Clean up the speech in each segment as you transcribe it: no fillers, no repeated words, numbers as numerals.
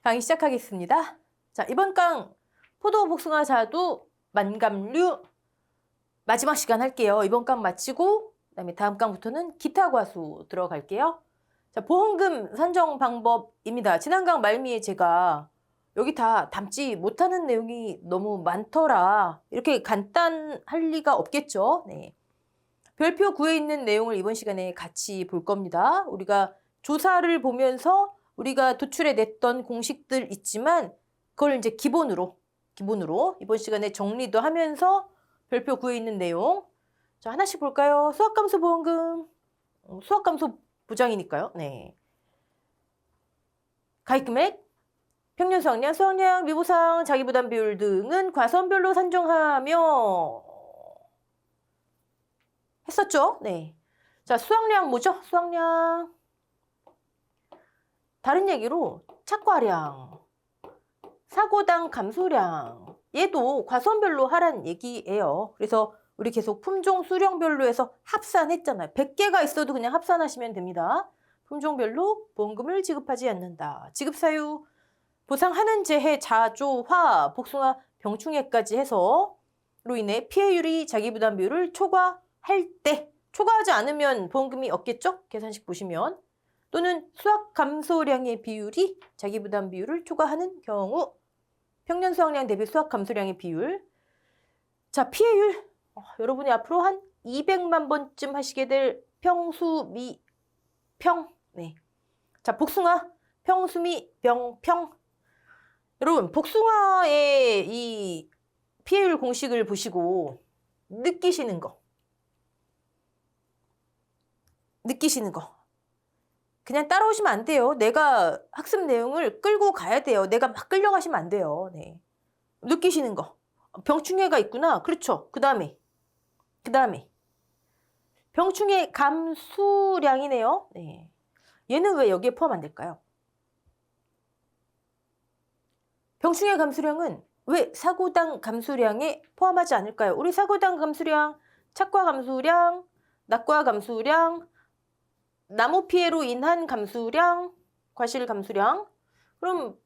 강의 시작하겠습니다. 자, 이번 강 포도, 복숭아, 자두, 만감류 마지막 시간 할게요. 이번 강 마치고 그다음에 다음 강부터는 기타 과수 들어갈게요. 자, 보험금 산정 방법입니다. 지난 강 말미에 제가 여기 다 담지 못하는 내용이 너무 많더라. 이렇게 간단할 리가 없겠죠. 네. 별표 9에 있는 내용을 이번 시간에 같이 볼 겁니다. 우리가 조사를 보면서 우리가 도출해 냈던 공식들 있지만 그걸 이제 기본으로 이번 시간에 정리도 하면서 별표 9에 있는 내용 자 하나씩 볼까요? 수학감소 보험금 수학감소 부장이니까요. 네. 가입금액, 평년 수확량, 수확량, 미보상, 자기부담 비율 등은 과수원별로 산정하며 했었죠? 네. 자, 수확량 뭐죠? 수확량. 다른 얘기로 착과량, 사고당 감소량 얘도 과수원별로 하란 얘기예요. 그래서 우리 계속 품종 수령별로 해서 합산했잖아요. 100개가 있어도 그냥 합산하시면 됩니다. 품종별로 보험금을 지급하지 않는다. 지급사유, 보상하는 재해, 자조, 화, 복숭아, 병충해까지 해서 로 인해 피해율이 자기부담 비율을 초과할 때 초과하지 않으면 보험금이 없겠죠? 계산식 보시면 또는 수확 감소량의 비율이 자기부담 비율을 초과하는 경우 평년 수확량 대비 수확 감소량의 비율 자 피해율 여러분이 앞으로 한 200만 번쯤 하시게 될 평수미 평 네. 자 복숭아 평수미 병평 여러분 복숭아의 이 피해율 공식을 보시고 느끼시는 거 그냥 따라오시면 안 돼요. 내가 학습 내용을 끌고 가야 돼요. 내가 막 끌려가시면 안 돼요. 네. 느끼시는 거. 병충해가 있구나. 그렇죠. 그 다음에 병충해 감수량이네요. 네. 얘는 왜 여기에 포함 안 될까요? 병충해 감수량은 왜 사고당 감수량에 포함하지 않을까요? 우리 사고당 감수량, 착과 감수량, 낙과 감수량, 나무 피해로 인한 감수량, 과실 감수량. 그럼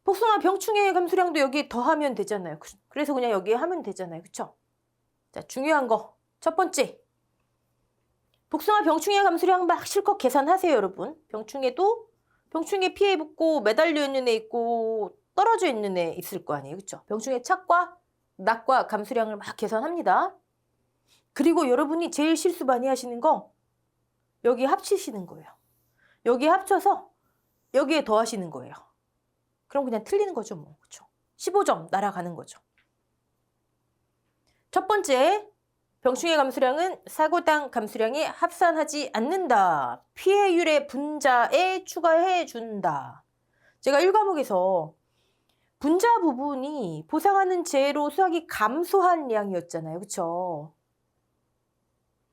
복숭아 병충해 감수량도 여기에 더하면 되잖아요. 그래서 그냥 여기에 하면 되잖아요. 그쵸? 자, 중요한 거. 첫 번째. 복숭아 병충해 감수량 막 실컷 계산하세요, 여러분. 병충해 피해 붙고 매달려 있는 애 있고 떨어져 있는 애 있을 거 아니에요. 그쵸? 병충해 착과 낙과 감수량을 막 계산합니다. 그리고 여러분이 제일 실수 많이 하시는 거 여기 합치시는 거예요. 여기 합쳐서 여기에 더하시는 거예요. 그럼 그냥 틀리는 거죠, 뭐. 그렇죠? 15점 날아가는 거죠. 첫 번째, 병충해 감수량은 사고당 감수량에 합산하지 않는다. 피해율의 분자에 추가해 준다. 제가 1과목에서 분자 부분이 보상하는 재해로 수확이 감소한 양이었잖아요. 그렇죠?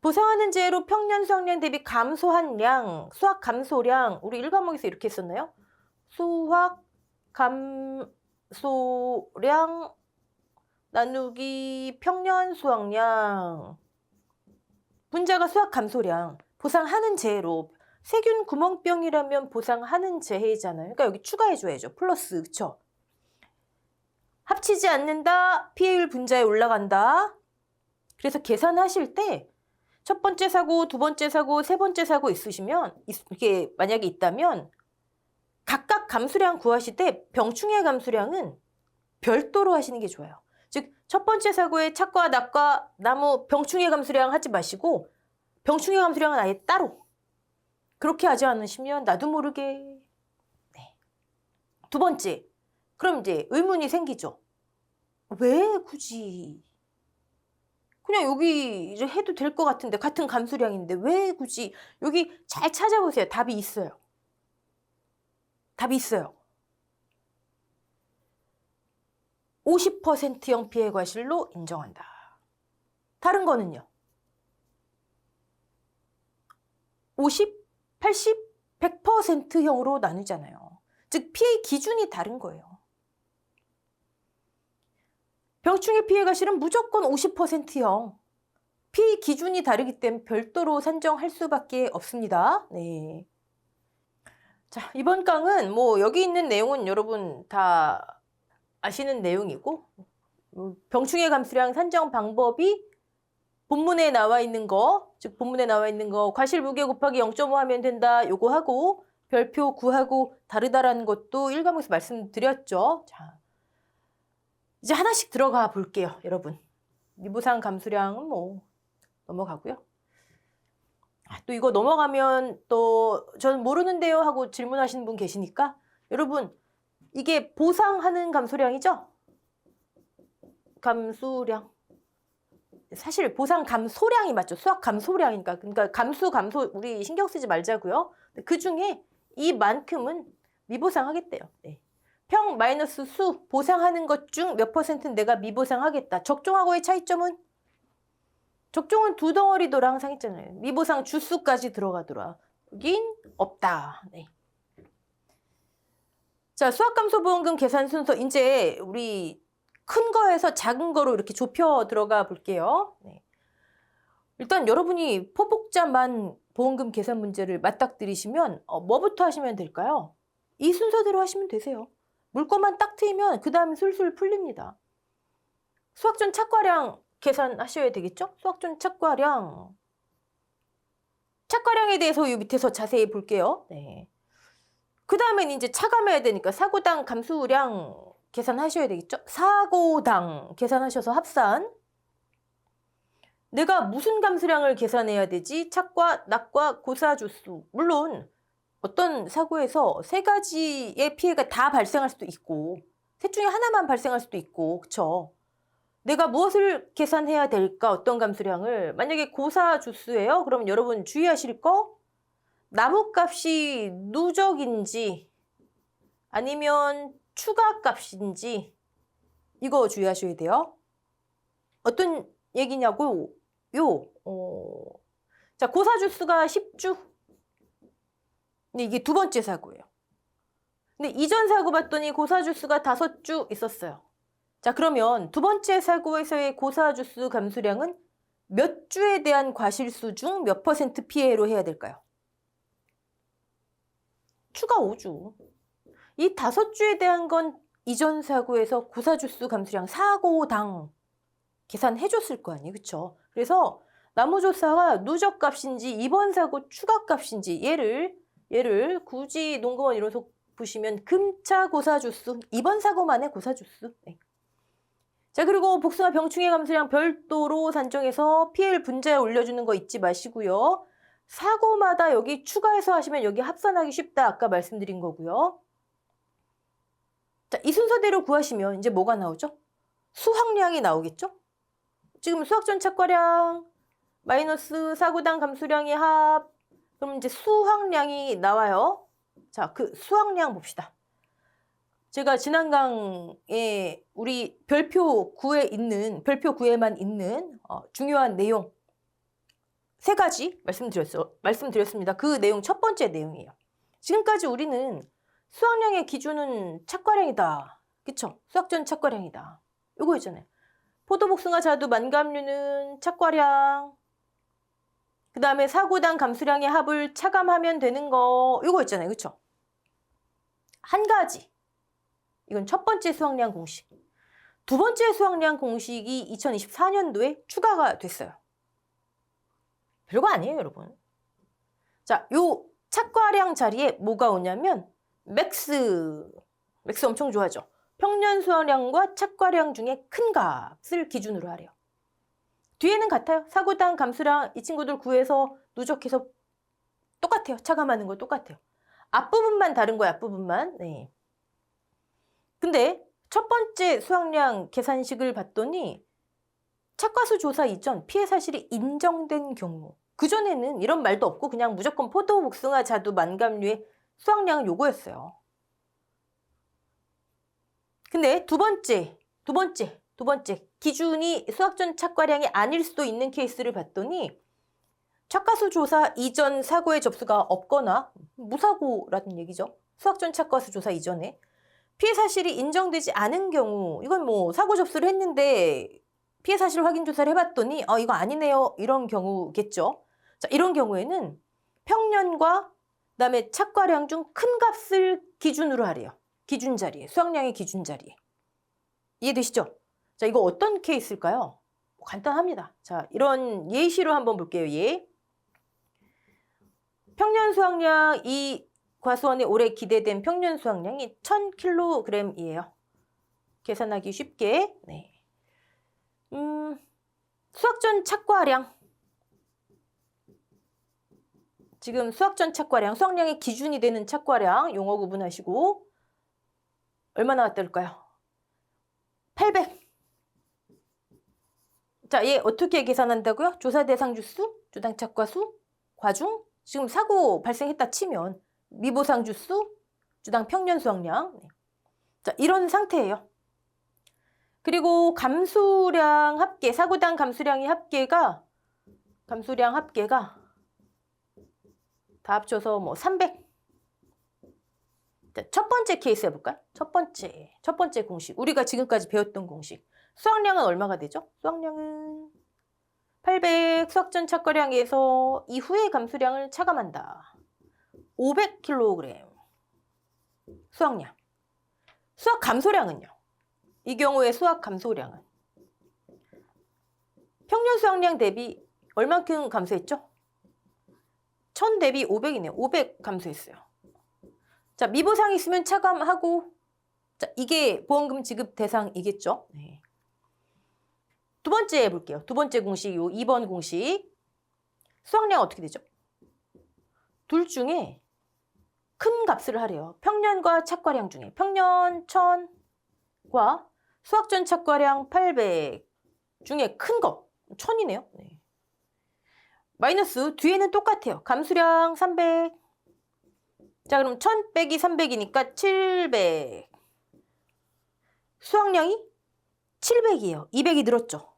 보상하는 재해로 평년 수확량 대비 감소한 양, 수확 감소량 우리 1과목에서 이렇게 했었나요? 수확 감소량 나누기 평년 수확량 분자가 수확 감소량 보상하는 재해로 세균 구멍병이라면 보상하는 재해잖아요. 그러니까 여기 추가해줘야죠. 플러스 그쵸? 합치지 않는다. 피해율 분자에 올라간다. 그래서 계산하실 때 첫 번째 사고, 두 번째 사고, 세 번째 사고 있으시면 이게 만약에 있다면 각각 감수량 구하실 때 병충해 감수량은 별도로 하시는 게 좋아요. 즉 첫 번째 사고에 착과 낙과 나무 병충해 감수량 하지 마시고 병충해 감수량은 아예 따로 그렇게 하지 않으시면 나도 모르게 네. 두 번째 그럼 이제 의문이 생기죠. 왜 굳이 그냥 여기 이제 해도 될 것 같은데 같은 감수량인데 왜 굳이 여기 잘 찾아보세요. 답이 있어요. 50%형 피해 과실로 인정한다. 다른 거는요. 50, 80, 100%형으로 나누잖아요. 즉 피해 기준이 다른 거예요. 병충해 피해 과실은 무조건 50%형. 피해 기준이 다르기 때문에 별도로 산정할 수밖에 없습니다. 네. 자, 이번 강은 뭐 여기 있는 내용은 여러분 다 아시는 내용이고 병충해 감수량 산정 방법이 본문에 나와 있는 거, 즉 본문에 나와 있는 거 과실 무게 곱하기 0.5 하면 된다. 요거 하고 별표 구하고 다르다라는 것도 1과목에서 말씀드렸죠. 자, 이제 하나씩 들어가 볼게요, 여러분. 미부상 감수량은 뭐 넘어가고요. 또 이거 넘어가면 또 저는 모르는데요 하고 질문하시는 분 계시니까 여러분 이게 보상하는 감소량이죠? 감수량. 사실 보상 감소량이 맞죠. 수학 감소량이니까. 그러니까 감소 우리 신경 쓰지 말자고요. 그중에 이만큼은 미보상하겠대요. 네. 평 마이너스 수 보상하는 것 중 몇 %는 내가 미보상하겠다. 적종하고의 차이점은? 적종은 두 덩어리더라 항상 했잖아요. 미보상 주수까지 들어가더라. 여긴 없다. 네. 자, 수학감소보험금 계산 순서 이제 우리 큰 거에서 작은 거로 이렇게 좁혀 들어가 볼게요. 네. 일단 여러분이 포복자만 보험금 계산 문제를 맞닥뜨리시면 뭐부터 하시면 될까요? 이 순서대로 하시면 되세요. 물건만 딱 트이면 그 다음에 술술 풀립니다. 수학전 착과량 계산하셔야 되겠죠? 수학전 착과량. 착과량에 대해서 이 밑에서 자세히 볼게요. 네. 그 다음엔 이제 차감해야 되니까 사고당 감수량 계산하셔야 되겠죠? 사고당 계산하셔서 합산. 내가 무슨 감수량을 계산해야 되지? 착과, 낙과, 고사주수. 물론 어떤 사고에서 세 가지의 피해가 다 발생할 수도 있고 셋 중에 하나만 발생할 수도 있고 그쵸? 내가 무엇을 계산해야 될까? 어떤 감수량을. 만약에 고사주수예요? 그럼 여러분 주의하실 거 나무값이 누적인지 아니면 추가값인지 이거 주의하셔야 돼요. 어떤 얘기냐고 자, 고사주수가 10주. 근데 이게 두 번째 사고예요. 근데 이전 사고 봤더니 고사주수가 5주 있었어요. 자, 그러면 두 번째 사고에서의 고사주수 감수량은 몇 주에 대한 과실수 중 몇 % 피해로 해야 될까요? 추가 5주. 이 5주에 대한 건 이전 사고에서 고사주수 감수량 사고당 계산해줬을 거 아니에요. 그쵸? 그래서 나무조사가 누적값인지 이번 사고 추가값인지 얘를 굳이 농구원 이론속 보시면 금차 고사주수, 이번 사고만의 고사주수. 네. 자, 그리고 복숭아 병충해 감수량 별도로 산정해서 피해를 분자에 올려주는 거 잊지 마시고요. 사고마다 여기 추가해서 하시면 여기 합산하기 쉽다. 아까 말씀드린 거고요. 자, 이 순서대로 구하시면 이제 뭐가 나오죠? 수확량이 나오겠죠? 지금 수학전 착과량 마이너스 사고당 감수량의 합. 그럼 이제 수확량이 나와요. 자, 그 수확량 봅시다. 제가 지난 강에 우리 별표 9에만 있는 중요한 내용 3가지 말씀드렸습니다. 그 내용 첫 번째 내용이에요. 지금까지 우리는 수확량의 기준은 착과량이다. 그쵸? 수학전 착과량이다. 요거 있잖아요. 포도, 복숭아, 자두, 만감류는 착과량. 그 다음에 사고당 감수량의 합을 차감하면 되는 거 요거 있잖아요. 그쵸? 한 가지. 이건 첫 번째 수확량 공식. 두 번째 수확량 공식이 2024년도에 추가가 됐어요. 별거 아니에요, 여러분. 자, 요 착과량 자리에 뭐가 오냐면 맥스 엄청 좋아하죠. 평년 수확량과 착과량 중에 큰 값을 기준으로 하래요. 뒤에는 같아요. 사고당 감수량 이 친구들 구해서 누적해서 똑같아요. 차감하는 거 똑같아요. 앞부분만 다른 거예요. 앞부분만. 네. 근데 첫 번째 수확량 계산식을 봤더니 착과수 조사 이전 피해 사실이 인정된 경우 그전에는 이런 말도 없고 그냥 무조건 포도, 복숭아, 자두, 만감류의 수확량은 요거였어요. 근데 두 번째 기준이 수학전 착과량이 아닐 수도 있는 케이스를 봤더니 착과수 조사 이전 사고의 접수가 없거나 무사고라는 얘기죠. 수학전 착과수 조사 이전에 피해 사실이 인정되지 않은 경우 이건 뭐 사고 접수를 했는데 피해 사실 확인 조사를 해봤더니 이거 아니네요. 이런 경우겠죠. 자, 이런 경우에는 평년과 그다음에 착과량 중 큰 값을 기준으로 하래요. 기준 자리에, 수확량의 기준 자리에. 이해되시죠? 자, 이거 어떤 케이스일까요? 간단합니다. 자, 이런 예시로 한번 볼게요. 예. 평년 수확량, 이 과수원에 올해 기대된 평년 수확량이 1000kg이에요. 계산하기 쉽게. 네. 수확 전 착과량. 지금 수확 전 착과량, 수확량의 기준이 되는 착과량 용어 구분하시고 얼마 나왔을까요? 800. 자, 얘 어떻게 계산한다고요? 조사 대상 주수, 주당 착과수, 과중. 지금 사고 발생했다 치면 미보상 주수, 주당 평년 수확량. 네. 자, 이런 상태예요. 그리고 감수량 합계, 사고당 감수량의 합계가 다 합쳐서 뭐 300. 자, 첫 번째 케이스 해볼까요? 첫 번째 공식. 우리가 지금까지 배웠던 공식. 수확량은 얼마가 되죠? 수확량은 800 수확 전 착과량에서 이후의 감수량을 차감한다. 500kg. 수확량. 수확 감소량은요? 이 경우에 수확 감소량은 평년 수확량 대비 얼만큼 감소했죠? 1000 대비 500이네요. 500 감소했어요. 자, 미보상이 있으면 차감하고, 자, 이게 보험금 지급 대상이겠죠? 네. 두 번째 해볼게요. 두 번째 공식, 요 2번 공식. 수확량 어떻게 되죠? 둘 중에 큰 값을 하래요. 평년과 착과량 중에. 평년 1000과 수확 전 착과량 800 중에 큰 거. 1000이네요. 네. 마이너스 뒤에는 똑같아요. 감수량 300. 자, 그럼 1000 빼기 300이니까 700. 수확량이 700이에요. 200이 늘었죠.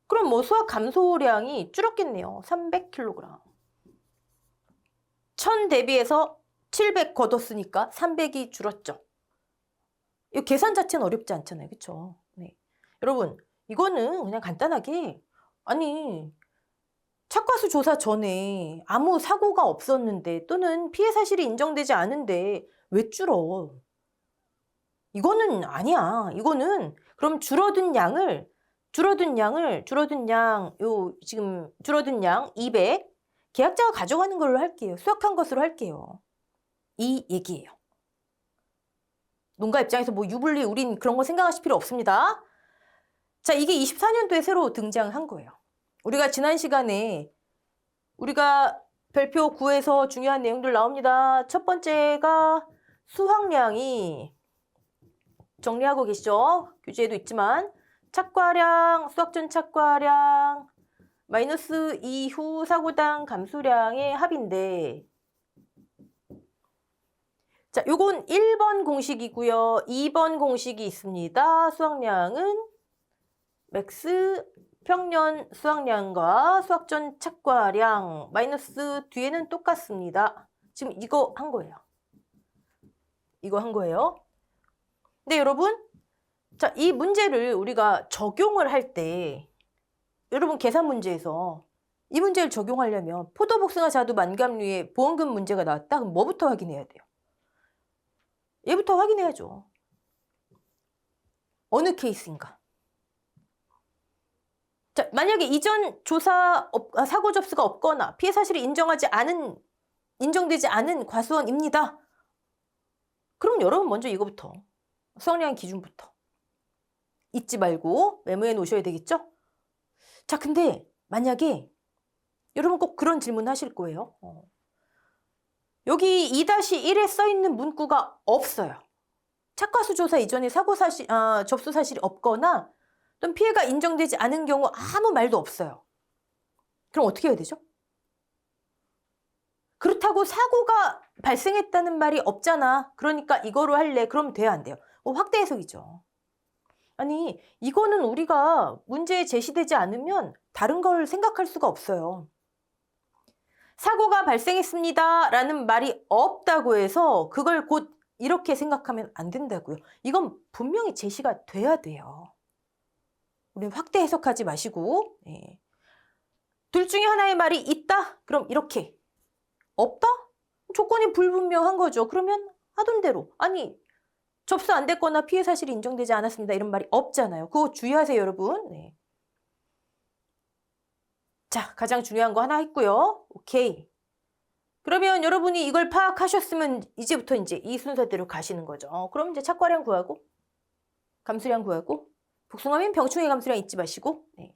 그럼 뭐 수확 감소량이 줄었겠네요. 300kg. 1000 대비해서 700 걷었으니까 300이 줄었죠. 이 계산 자체는 어렵지 않잖아요. 그렇죠? 네. 여러분, 이거는 그냥 간단하게 아니 착과수 조사 전에 아무 사고가 없었는데 또는 피해 사실이 인정되지 않은데 왜 줄어? 이거는 아니야. 이거는 그럼 줄어든 양 지금 줄어든 양 200 계약자가 가져가는 걸로 할게요. 수확한 것으로 할게요. 이 얘기예요. 농가 입장에서 뭐 유불리 우린 그런 거 생각하실 필요 없습니다. 자, 이게 24년도에 새로 등장한 거예요. 우리가 지난 시간에 우리가 별표 9에서 중요한 내용들 나옵니다. 첫 번째가 수확량이 정리하고 계시죠? 교재에도 있지만 착과량, 수확 전 착과량 마이너스 이후 사고당 감수량의 합인데 자, 요건 1번 공식이고요. 2번 공식이 있습니다. 수확량은 맥스 평년 수확량과 수확 전 착과량 마이너스 뒤에는 똑같습니다. 지금 이거 한 거예요. 이거 한 거예요. 근데 여러분, 자, 이 문제를 우리가 적용을 할 때 여러분 계산 문제에서 이 문제를 적용하려면 포도복숭아 자두 만감류의 보험금 문제가 나왔다? 그럼 뭐부터 확인해야 돼요? 얘부터 확인해야죠. 어느 케이스인가? 자, 만약에 이전 조사 사고 접수가 없거나 피해 사실이 인정되지 않은 과수원입니다. 그럼 여러분 먼저 이거부터 수확량 기준부터 잊지 말고 메모해 놓으셔야 되겠죠? 자, 근데 만약에 여러분 꼭 그런 질문 하실 거예요. 여기 2-1에 써 있는 문구가 없어요. 착과수 조사 이전에 접수 사실이 없거나 또는 피해가 인정되지 않은 경우 아무 말도 없어요. 그럼 어떻게 해야 되죠? 그렇다고 사고가 발생했다는 말이 없잖아. 그러니까 이거로 할래. 그러면 돼야 안 돼요? 확대 해석이죠. 아니, 이거는 우리가 문제에 제시되지 않으면 다른 걸 생각할 수가 없어요. 사고가 발생했습니다 라는 말이 없다고 해서 그걸 곧 이렇게 생각하면 안 된다고요. 이건 분명히 제시가 돼야 돼요. 우리는 확대 해석하지 마시고 둘 중에 하나의 말이 있다? 그럼 이렇게. 없다? 조건이 불분명한 거죠. 그러면 하던 대로. 아니, 접수 안 됐거나 피해 사실이 인정되지 않았습니다. 이런 말이 없잖아요. 그거 주의하세요, 여러분. 네. 자, 가장 중요한 거 하나 했고요. 오케이. 그러면 여러분이 이걸 파악하셨으면 이제부터 이제 이 순서대로 가시는 거죠. 그럼 이제 착과량 구하고, 감수량 구하고, 복숭아면 병충해 감수량 잊지 마시고. 네.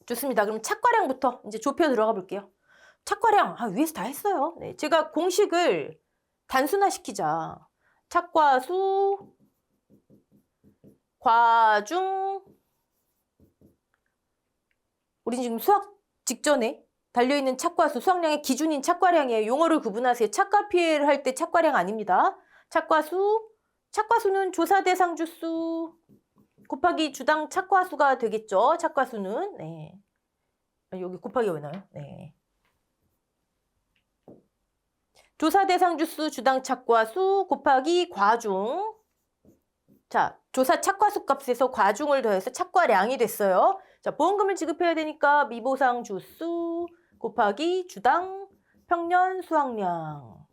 좋습니다. 그럼 착과량부터 이제 좁혀 들어가 볼게요. 착과량, 위에서 다 했어요. 네. 제가 공식을 단순화시키자. 착과수, 과중, 우린 지금 수학 직전에 달려있는 착과수, 수학량의 기준인 착과량이에요. 용어를 구분하세요. 착과 피해를 할 때 착과량 아닙니다. 착과수, 착과수는 조사 대상 주수 곱하기 주당 착과수가 되겠죠. 착과수는. 네. 여기 곱하기가 왜 나와요? 네. 조사 대상 주수 주당 착과수 곱하기 과중. 자, 조사 착과수 값에서 과중을 더해서 착과량이 됐어요. 자, 보험금을 지급해야 되니까 미보상 주수 곱하기 주당 평년 수확량.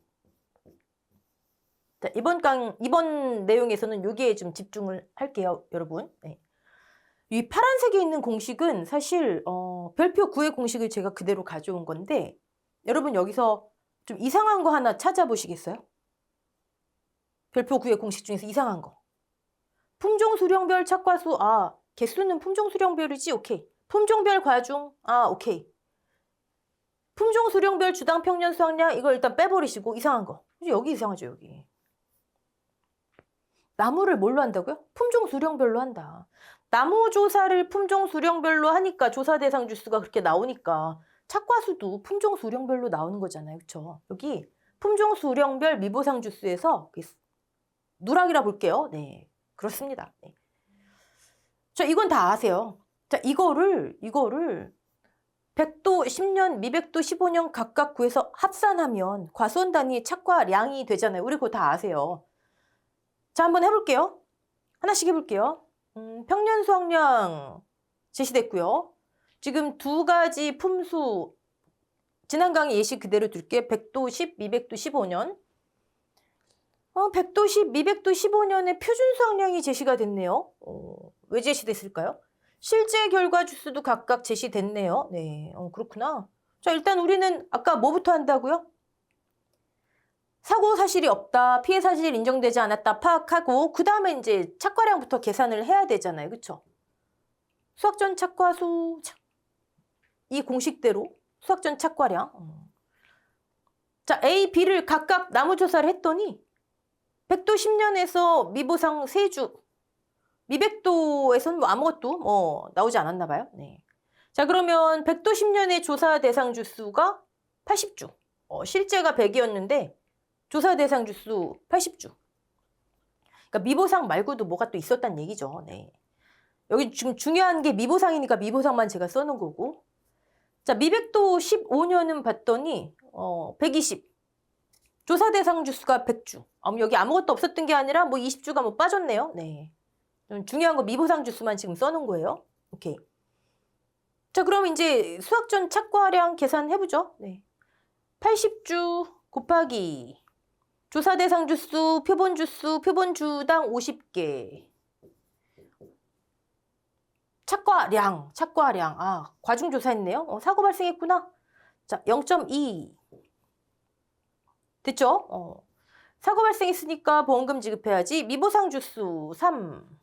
자, 이번 내용에서는 여기에 좀 집중을 할게요, 여러분. 네. 이 파란색에 있는 공식은 사실 별표 9의 공식을 제가 그대로 가져온 건데 여러분 여기서 좀 이상한 거 하나 찾아보시겠어요? 별표 9의 공식 중에서 이상한 거. 품종수령별 착과수, 개수는 품종수령별이지? 오케이. 품종별 과중, 오케이. 품종수령별 주당 평년 수확량, 이거 일단 빼버리시고 이상한 거. 여기 이상하죠, 여기. 나무를 뭘로 한다고요? 품종수령별로 한다. 나무 조사를 품종수령별로 하니까 조사 대상 주수가 그렇게 나오니까 착과수도 품종수령별로 나오는 거잖아요. 그렇죠? 여기 품종수령별 미보상 주수에서 누락이라 볼게요. 네, 그렇습니다. 네. 자, 이건 다 아세요. 자, 이거를 100도 10년, 미백도 15년 각각 구해서 합산하면 과수원 단위의 착과량이 되잖아요. 우리 그거 다 아세요. 자, 한번 해볼게요. 하나씩 해볼게요. 평년 수확량 제시됐고요. 지금 두 가지 품수, 지난 강의 예시 그대로 둘게. 100도 10, 미백도 15년. 100도 10, 미백도 15년의 표준 수확량이 제시가 됐네요. 왜 제시됐을까요? 실제 결과 주수도 각각 제시됐네요. 네, 그렇구나. 자, 일단 우리는 아까 뭐부터 한다고요? 사고 사실이 없다, 피해 사실이 인정되지 않았다 파악하고 그 다음에 이제 착과량부터 계산을 해야 되잖아요. 그렇죠? 수학전 착과수, 이 공식대로 수학전 착과량. 자, A, B를 각각 나무조사를 했더니 100도 10년에서 미보상 3주, 미백도에서는 뭐 아무것도 나오지 않았나 봐요. 네. 자, 그러면 100도 10년의 조사 대상 주수가 80주. 실제가 100이었는데 조사 대상 주수 80주. 그러니까 미보상 말고도 뭐가 또 있었단 얘기죠. 네. 여기 지금 중요한 게 미보상이니까 미보상만 제가 써놓은 거고. 자, 미백도 15년은 봤더니 120. 조사 대상 주수가 100주. 여기 아무것도 없었던 게 아니라 뭐 20주가 뭐 빠졌네요. 네. 중요한 거 미보상 주수만 지금 써놓은 거예요. 오케이. 자, 그럼 이제 수학전 착과량 계산해보죠. 네. 80주 곱하기 조사 대상 주수, 표본 주수, 표본 주당 50개. 착과량. 과중 조사했네요. 사고 발생했구나. 자, 0.2. 됐죠? 사고 발생했으니까 보험금 지급해야지. 미보상 주수 3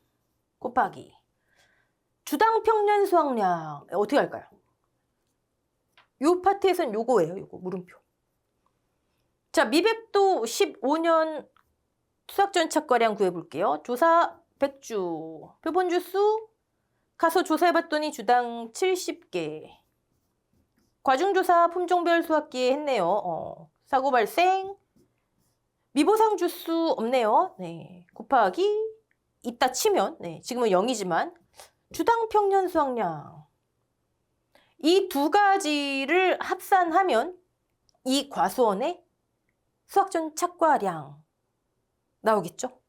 곱하기 주당 평년 수확량. 어떻게 할까요? 요 파트에선 요거예요. 요거 물음표. 자, 미백도 15년 수학전 착과량 구해볼게요. 조사 100주, 표본 주수 가서 조사해봤더니 주당 70개. 과중조사 품종별 수확기에 했네요. 사고 발생, 미보상 주수 없네요. 네, 곱하기 이따 치면, 네, 지금은 0이지만 주당 평년 수확량. 이 두 가지를 합산하면 이 과수원의 수학전 착과량 나오겠죠?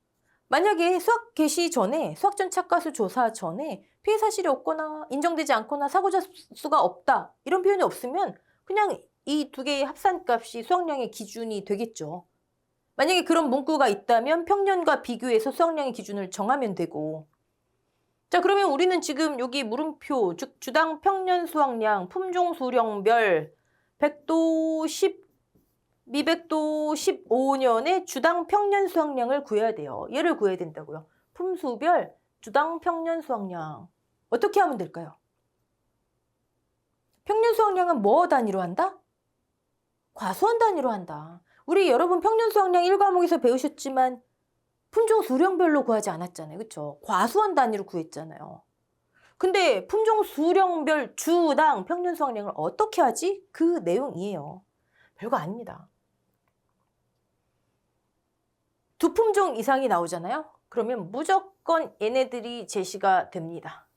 만약에 수학 개시 전에, 수학전 착과수 조사 전에 피해 사실이 없거나 인정되지 않거나 사고자 수가 없다 이런 표현이 없으면 그냥 이 두 개의 합산값이 수확량의 기준이 되겠죠. 만약에 그런 문구가 있다면 평년과 비교해서 수확량의 기준을 정하면 되고. 자, 그러면 우리는 지금 여기 물음표, 즉 주당 평년 수확량, 품종 수령별 100도 10, 미백도 15년의 주당 평년 수확량을 구해야 돼요. 얘를 구해야 된다고요. 품수별 주당 평년 수확량. 어떻게 하면 될까요? 평년 수확량은 뭐 단위로 한다? 과수원 단위로 한다. 우리 여러분 평년 수확량 1과목에서 배우셨지만 품종 수령별로 구하지 않았잖아요. 그렇죠? 과수원 단위로 구했잖아요. 근데 품종 수령별 주당 평년 수확량을 어떻게 하지? 그 내용이에요. 별거 아닙니다. 두 품종 이상이 나오잖아요. 그러면 무조건 얘네들이 제시가 됩니다.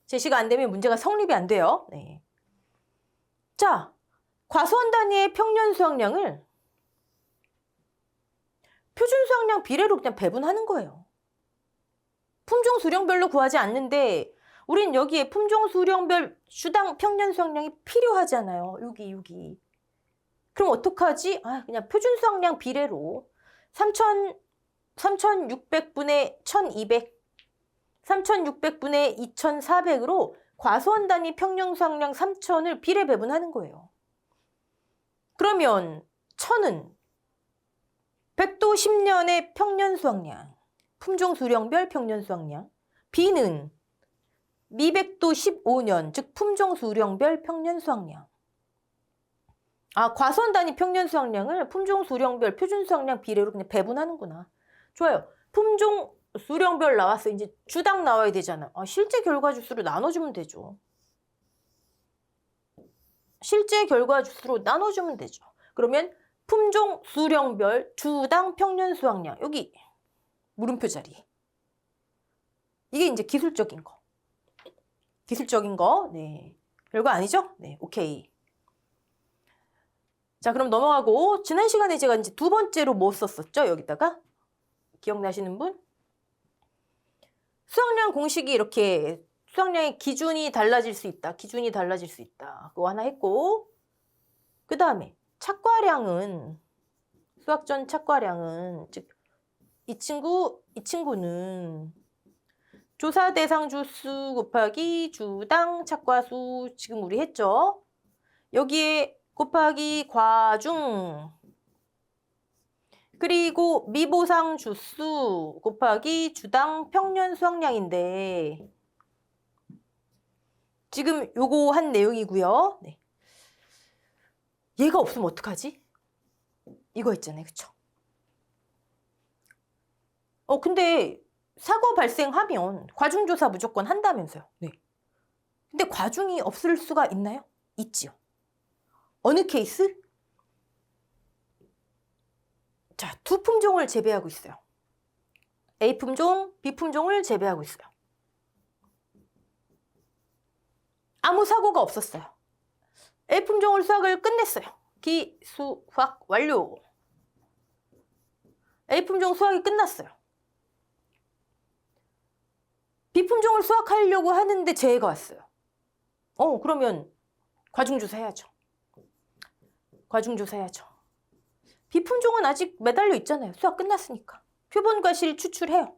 제시가 안 되면 문제가 성립이 안 돼요. 네. 자, 과수원 단위의 평년 수확량을 표준 수확량 비례로 그냥 배분하는 거예요. 품종 수령별로 구하지 않는데 우린 여기에 품종 수령별 주당 평년 수확량이 필요하잖아요. 여기. 그럼 어떡하지? 그냥 표준 수확량 비례로 3600분의 1200, 3600분의 2400으로 과수원 단위 평년 수확량 3000을 비례 배분하는 거예요. 그러면 1000은 100도 10년의 평년 수확량, 품종 수령별 평년 수확량, B는 미백도 15년, 즉 품종 수령별 평년 수확량. 과수원 단위 평년 수확량을 품종 수령별 표준 수확량 비례로 그냥 배분하는구나. 좋아요. 품종 수령별 나왔어. 이제 주당 나와야 되잖아. 실제 결과 주수로 나눠주면 되죠. 실제 결과 주수로 나눠주면 되죠. 그러면 품종 수령별 주당 평년 수확량. 여기 물음표 자리. 이게 이제 기술적인 거. 네. 별거 아니죠? 네, 오케이. 자, 그럼 넘어가고 지난 시간에 제가 이제 두 번째로 뭐 썼었죠? 여기다가 기억나시는 분? 수확량 공식이 이렇게 수확량의 기준이 달라질 수 있다. 그거 하나 했고, 그 다음에 착과량은 수확전 착과량은 즉 이 친구는 조사 대상 주수 곱하기 주당 착과수 지금 우리 했죠? 여기에 곱하기 과중 그리고 미보상 주수 곱하기 주당 평년 수확량인데 지금 요거 한 내용이고요. 네. 얘가 없으면 어떡하지? 이거 있잖아요. 그쵸? 근데 사고 발생하면 과중조사 무조건 한다면서요. 네. 근데 과중이 없을 수가 있나요? 있지요. 어느 케이스? 자, 두 품종을 재배하고 있어요. A품종, B품종을 재배하고 있어요. 아무 사고가 없었어요. A품종을 수확을 끝냈어요. 기수확 완료. A품종 수확이 끝났어요. B품종을 수확하려고 하는데 재해가 왔어요. 그러면 과중조사 해야죠. B품종은 아직 매달려 있잖아요. 수확 끝났으니까. 표본과실 추출해요.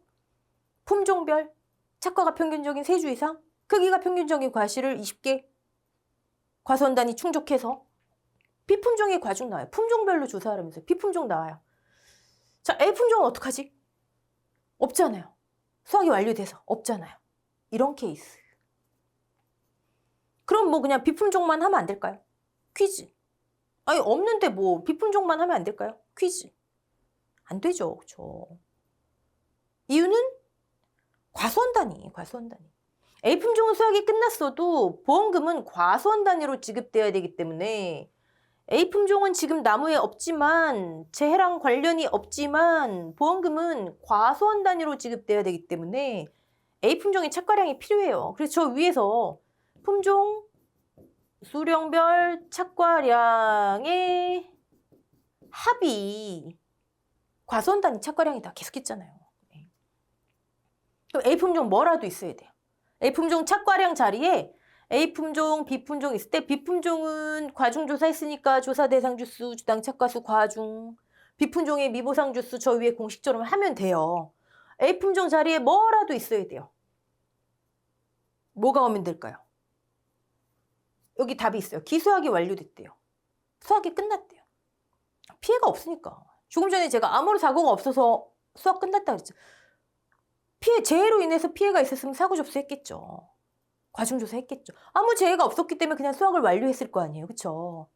품종별, 착과가 평균적인 3주 이상, 크기가 평균적인 과실을 20개, 과수원 단위 충족해서 B품종의 과중 나와요. 품종별로 조사하면서 B품종 나와요. 자, A품종은 어떡하지? 없잖아요. 수확이 완료돼서 없잖아요. 이런 케이스. 그럼 뭐 그냥 B품종만 하면 안 될까요? 퀴즈. 없는데 뭐 B품종만 하면 안 될까요? 퀴즈. 안 되죠. 그렇죠? 이유는 과수원 단위. A품종은 수확이 끝났어도 보험금은 과수원 단위로 지급돼야 되기 때문에 A품종은 지금 나무에 없지만 재해랑 관련이 없지만 보험금은 과수원 단위로 지급돼야 되기 때문에 A품종의 착과량이 필요해요. 그래서 저 위에서 품종 수령별 착과량의 합이 과수원 단위 착과량이다 계속했잖아요. 그럼 A품종 뭐라도 있어야 돼요. A품종 착과량 자리에 A 품종, B 품종 있을 때 B 품종은 과중 조사했으니까 조사 대상 주수, 주당 착과수 과중. B 품종의 미보상 주수 저 위에 공식처럼 하면 돼요. A 품종 자리에 뭐라도 있어야 돼요. 뭐가 오면 될까요? 여기 답이 있어요. 기수학이 완료됐대요. 수학이 끝났대요. 피해가 없으니까. 조금 전에 제가 아무런 사고가 없어서 수학 끝났다 그랬죠. 재해로 인해서 피해가 있었으면 사고 접수했겠죠. 과중조사 했겠죠. 아무 재해가 없었기 때문에 그냥 수학을 완료했을 거 아니에요. 그쵸?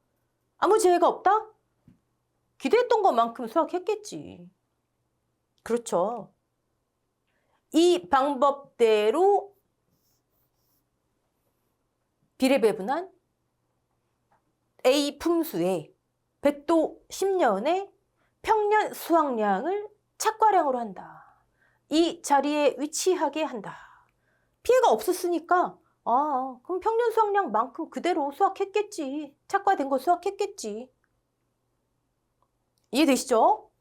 아무 재해가 없다? 기대했던 것만큼 수학했겠지. 그렇죠. 이 방법대로 비례배분한 A 품수의 100도 10년의 평년 수확량을 착과량으로 한다. 이 자리에 위치하게 한다. 피해가 없었으니까 그럼 평년 수확량만큼 그대로 수확했겠지. 착과된 거 수확했겠지. 이해되시죠?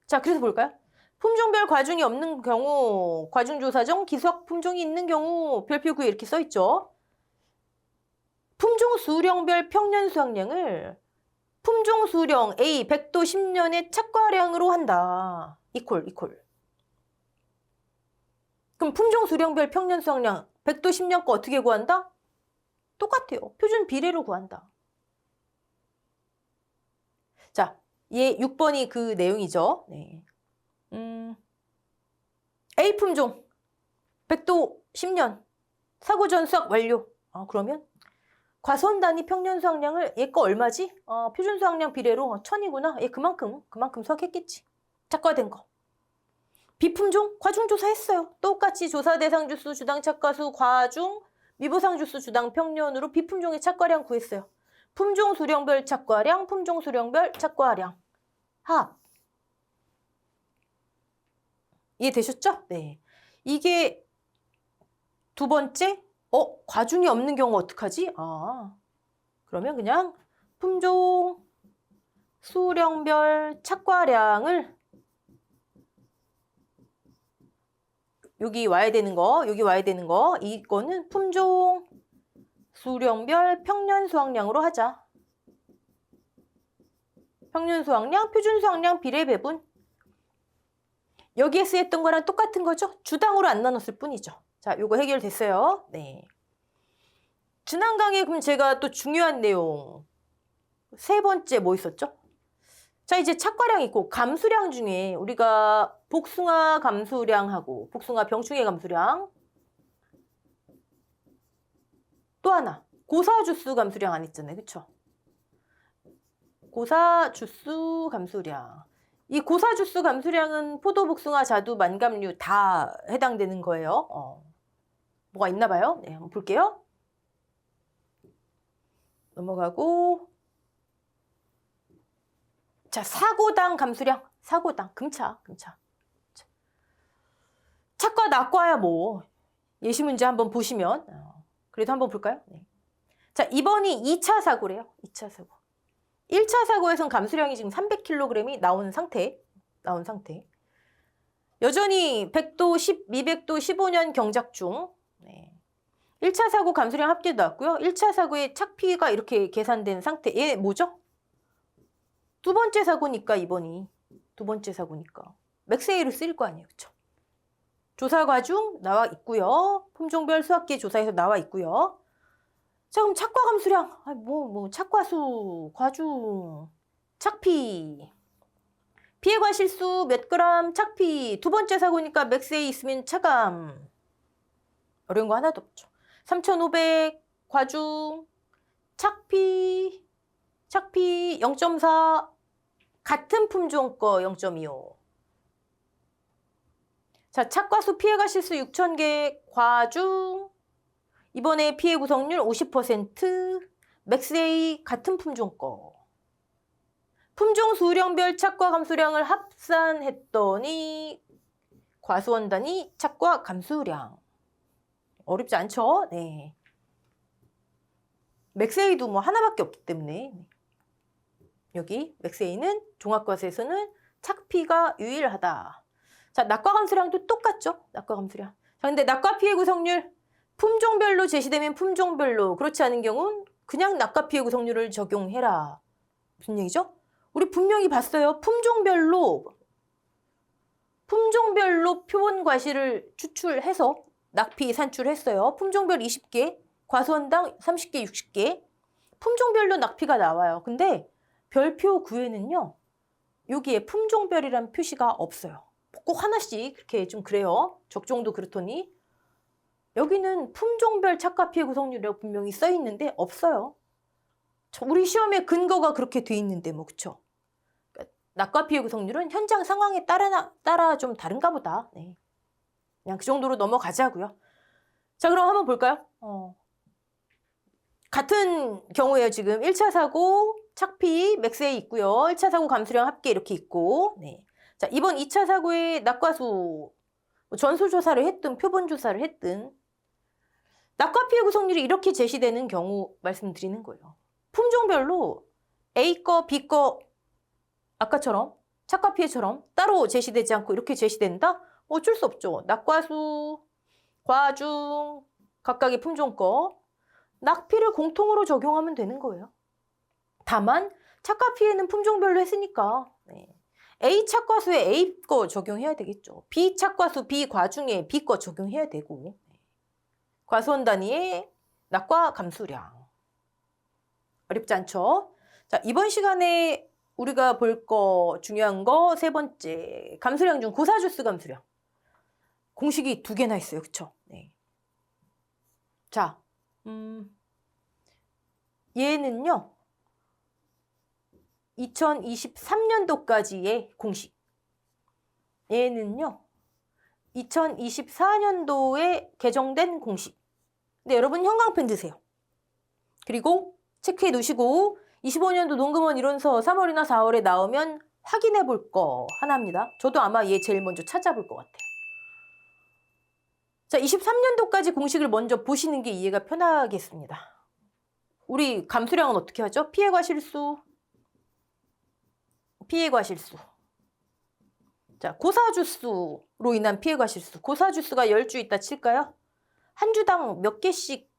자, 그래서 볼까요? 품종별 과중이 없는 경우, 과중조사 중 기수학 품종이 있는 경우 별표 9에 이렇게 써있죠. 품종 수령별 평년 수확량을 품종 수령 A 100도 10년의 착과량으로 한다. 이퀄. 그럼 품종 수령별 평년 수확량 100도 10년 거 어떻게 구한다? 똑같아요. 표준 비례로 구한다. 자, 얘 6번이 그 내용이죠. 네. A 품종 100도 10년 사고 전 수확 완료. 그러면 과수원 단위 평년 수확량을 얘 거 얼마지? 표준 수확량 비례로 1000이구나. 얘 그만큼 수확했겠지. 착과된 거. 비품종 과중조사 했어요. 똑같이 조사 대상 주수, 주당 착과수, 과중, 미보상 주수, 주당 평년으로 비품종의 착과량 구했어요. 품종 수령별 착과량, 품종 수령별 착과량. 합. 이해되셨죠? 네. 이게 두 번째, 과중이 없는 경우 어떡하지? 그러면 그냥 품종 수령별 착과량을 여기 와야 되는 거, 이거는 품종 수령별 평년 수확량으로 하자. 평년 수확량, 표준 수확량 비례 배분. 여기에 쓰였던 거랑 똑같은 거죠? 주당으로 안 나눴을 뿐이죠. 자, 요거 해결됐어요. 네. 지난 강의에 그럼 제가 또 중요한 내용 세 번째 뭐 있었죠? 자, 이제 착과량 있고 감수량 중에 우리가 복숭아 감수량하고 복숭아 병충해 감수량, 또 하나 고사주수 감수량 안 했잖아요. 그쵸? 고사주수 감수량. 이 고사주수 감수량은 포도, 복숭아, 자두, 만감류 다 해당되는 거예요. 뭐가 있나 봐요. 네, 한번 볼게요. 넘어가고. 자, 사고당 감수량. 사고당. 금차. 착과 낙과야 뭐. 예시 문제 한번 보시면. 그래도 한번 볼까요? 네. 자, 이번이 2차 사고래요. 2차 사고. 1차 사고에선 감수량이 지금 300kg이 나온 상태. 여전히 100도, 200도, 15년 경작 중. 네. 1차 사고 감수량 합계 나왔고요. 1차 사고의 착피가 이렇게 계산된 상태. 얘 뭐죠? 두 번째 사고니까 이번이. 두 번째 사고니까. 맥스A로 쓰일 거 아니에요. 그쵸? 조사 과중 나와 있고요. 품종별 수학계 조사에서 나와 있고요. 자, 그럼 착과 감수량. 착과수, 과중, 착피. 피해과 실수 몇 그램, 착피. 두 번째 사고니까 맥스A 있으면 차감. 어려운 거 하나도 없죠. 3500, 과중, 착피 0.4, 같은 품종 거 0.25. 자, 착과수 피해가 실수 6,000개, 과중, 이번에 피해 구성률 50%, 맥스A 같은 품종 거. 품종 수령별 착과 감수량을 합산했더니 과수원 단위 착과 감수량. 어렵지 않죠? 네. 맥스A도 뭐 하나밖에 없기 때문에. 여기 맥스A는 종합과수에서는 착피가 유일하다. 자, 낙과 감수량도 똑같죠? 낙과 감수량. 자, 근데 낙과 피해 구성률 품종별로 제시되면 품종별로, 그렇지 않은 경우는 그냥 낙과 피해 구성률을 적용해라. 무슨 얘기죠? 우리 분명히 봤어요. 품종별로 표본 과실을 추출해서 낙피 산출했어요. 품종별 20개, 과수원당 30개, 60개. 품종별로 낙피가 나와요. 근데 별표 9에는요. 여기에 품종별이란 표시가 없어요. 꼭 하나씩 그렇게 좀 그래요. 적종도 그렇더니. 여기는 품종별 착과 피해 구성률이라고 분명히 써 있는데 없어요. 우리 시험에 근거가 그렇게 돼 있는데 뭐 그쵸? 그러니까 낙과 피해 구성률은 현장 상황에 따라 좀 다른가 보다. 네. 그냥 그 정도로 넘어가자고요. 자, 그럼 한번 볼까요? 같은 경우에요. 지금 1차 사고 착피 맥스에 있고요. 1차 사고 감수량 합계 이렇게 있고. 네. 자, 이번 2차 사고에 낙과수 전수조사를 했든 표본조사를 했든 낙과 피해 구성률이 이렇게 제시되는 경우 말씀드리는 거예요. 품종별로 A 거, B 거 아까처럼 착과 피해처럼 따로 제시되지 않고 이렇게 제시된다? 어쩔 수 없죠. 낙과수, 과중, 각각의 품종 거 낙피를 공통으로 적용하면 되는 거예요. 다만 착과 피해는 품종별로 했으니까 네. A 착과수에 A 거 적용해야 되겠죠. B 착과수, B 과중에 B 거 적용해야 되고 과수원 단위의 낙과 감수량. 어렵지 않죠? 자, 이번 시간에 우리가 볼 거 중요한 거 세 번째 감수량 중 고사주스 감수량. 공식이 2개나 있어요. 그쵸? 네. 자, 얘는요. 2023년도까지의 공식. 얘는요. 2024년도에 개정된 공식. 네, 여러분 형광펜 드세요. 그리고 체크해 놓으시고 25년도 농금원 이론서 3월이나 4월에 나오면 확인해 볼 거 하나입니다. 저도 아마 얘 제일 먼저 찾아볼 것 같아요. 자, 23년도까지 공식을 먼저 보시는 게 이해가 편하겠습니다. 우리 감수량은 어떻게 하죠? 피해과 실수. 자, 고사주수로 인한 피해과 실수. 고사주수가 10주 있다 칠까요? 한 주당 몇 개씩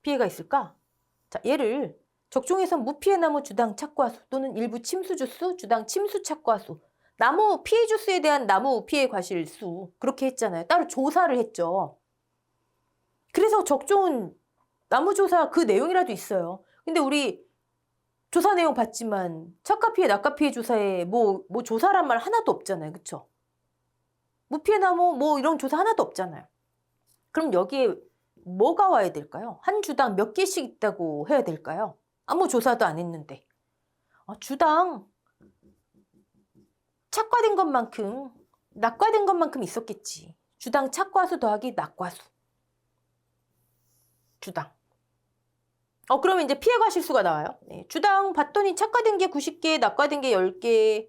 피해가 있을까? 자, 얘를 적종에선 무피해 나무 주당 착과수 또는 일부 침수주수 주당 침수 착과수, 나무 피해 주수에 대한 나무 피해 과실수 그렇게 했잖아요. 따로 조사를 했죠. 그래서 적종은 나무 조사 그 내용이라도 있어요. 근데 우리 조사 내용 봤지만 착과 피해, 낙과 피해 조사에 뭐 조사란 말 하나도 없잖아요. 그쵸? 무피해 나무 뭐 이런 조사 하나도 없잖아요. 그럼 여기에 뭐가 와야 될까요? 한 주당 몇 개씩 있다고 해야 될까요? 아무 조사도 안 했는데. 주당 착과된 것만큼, 낙과된 것만큼 있었겠지. 주당 착과수 더하기 낙과수. 주당. 그러면 이제 피해가 실수가 나와요. 네, 주당 봤더니 착과된 게 90개, 낙과된 게 10개,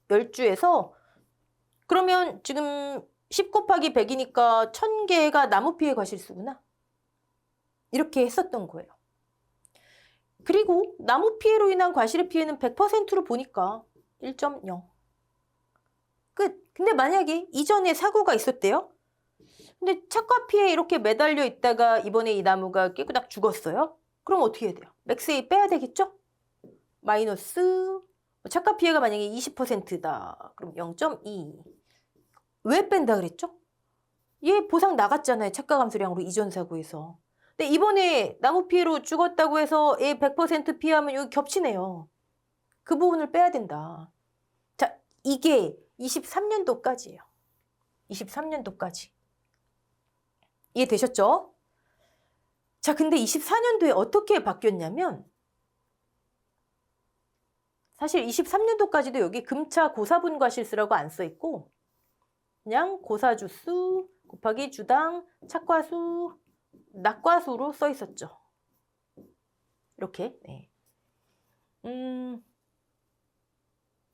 10주에서 그러면 지금 10 곱하기 100이니까 1000개가 나무 피해 과실수구나. 이렇게 했었던 거예요. 그리고 나무 피해로 인한 과실의 피해는 100%로 보니까 1.0. 끝. 근데 만약에 이전에 사고가 있었대요. 근데 착과 피해 이렇게 매달려 있다가 이번에 이 나무가 깨그닥 죽었어요. 그럼 어떻게 해야 돼요? 맥스 A 빼야 되겠죠? 마이너스 착과 피해가 만약에 20%다. 그럼 0.2. 왜 뺀다 그랬죠? 얘 보상 나갔잖아요. 착과 감소량으로 이전 사고에서. 근데 이번에 나무 피해로 죽었다고 해서 얘 100% 피하면 여기 겹치네요. 그 부분을 빼야 된다. 자, 이게 23년도까지예요. 23년도까지. 이해되셨죠? 자, 근데 24년도에 어떻게 바뀌었냐면 사실 23년도까지도 여기 금차 고사분 과실수라고 안 써 있고 그냥 고사주수 곱하기 주당 착과수 낙과수로 써 있었죠. 이렇게. 네.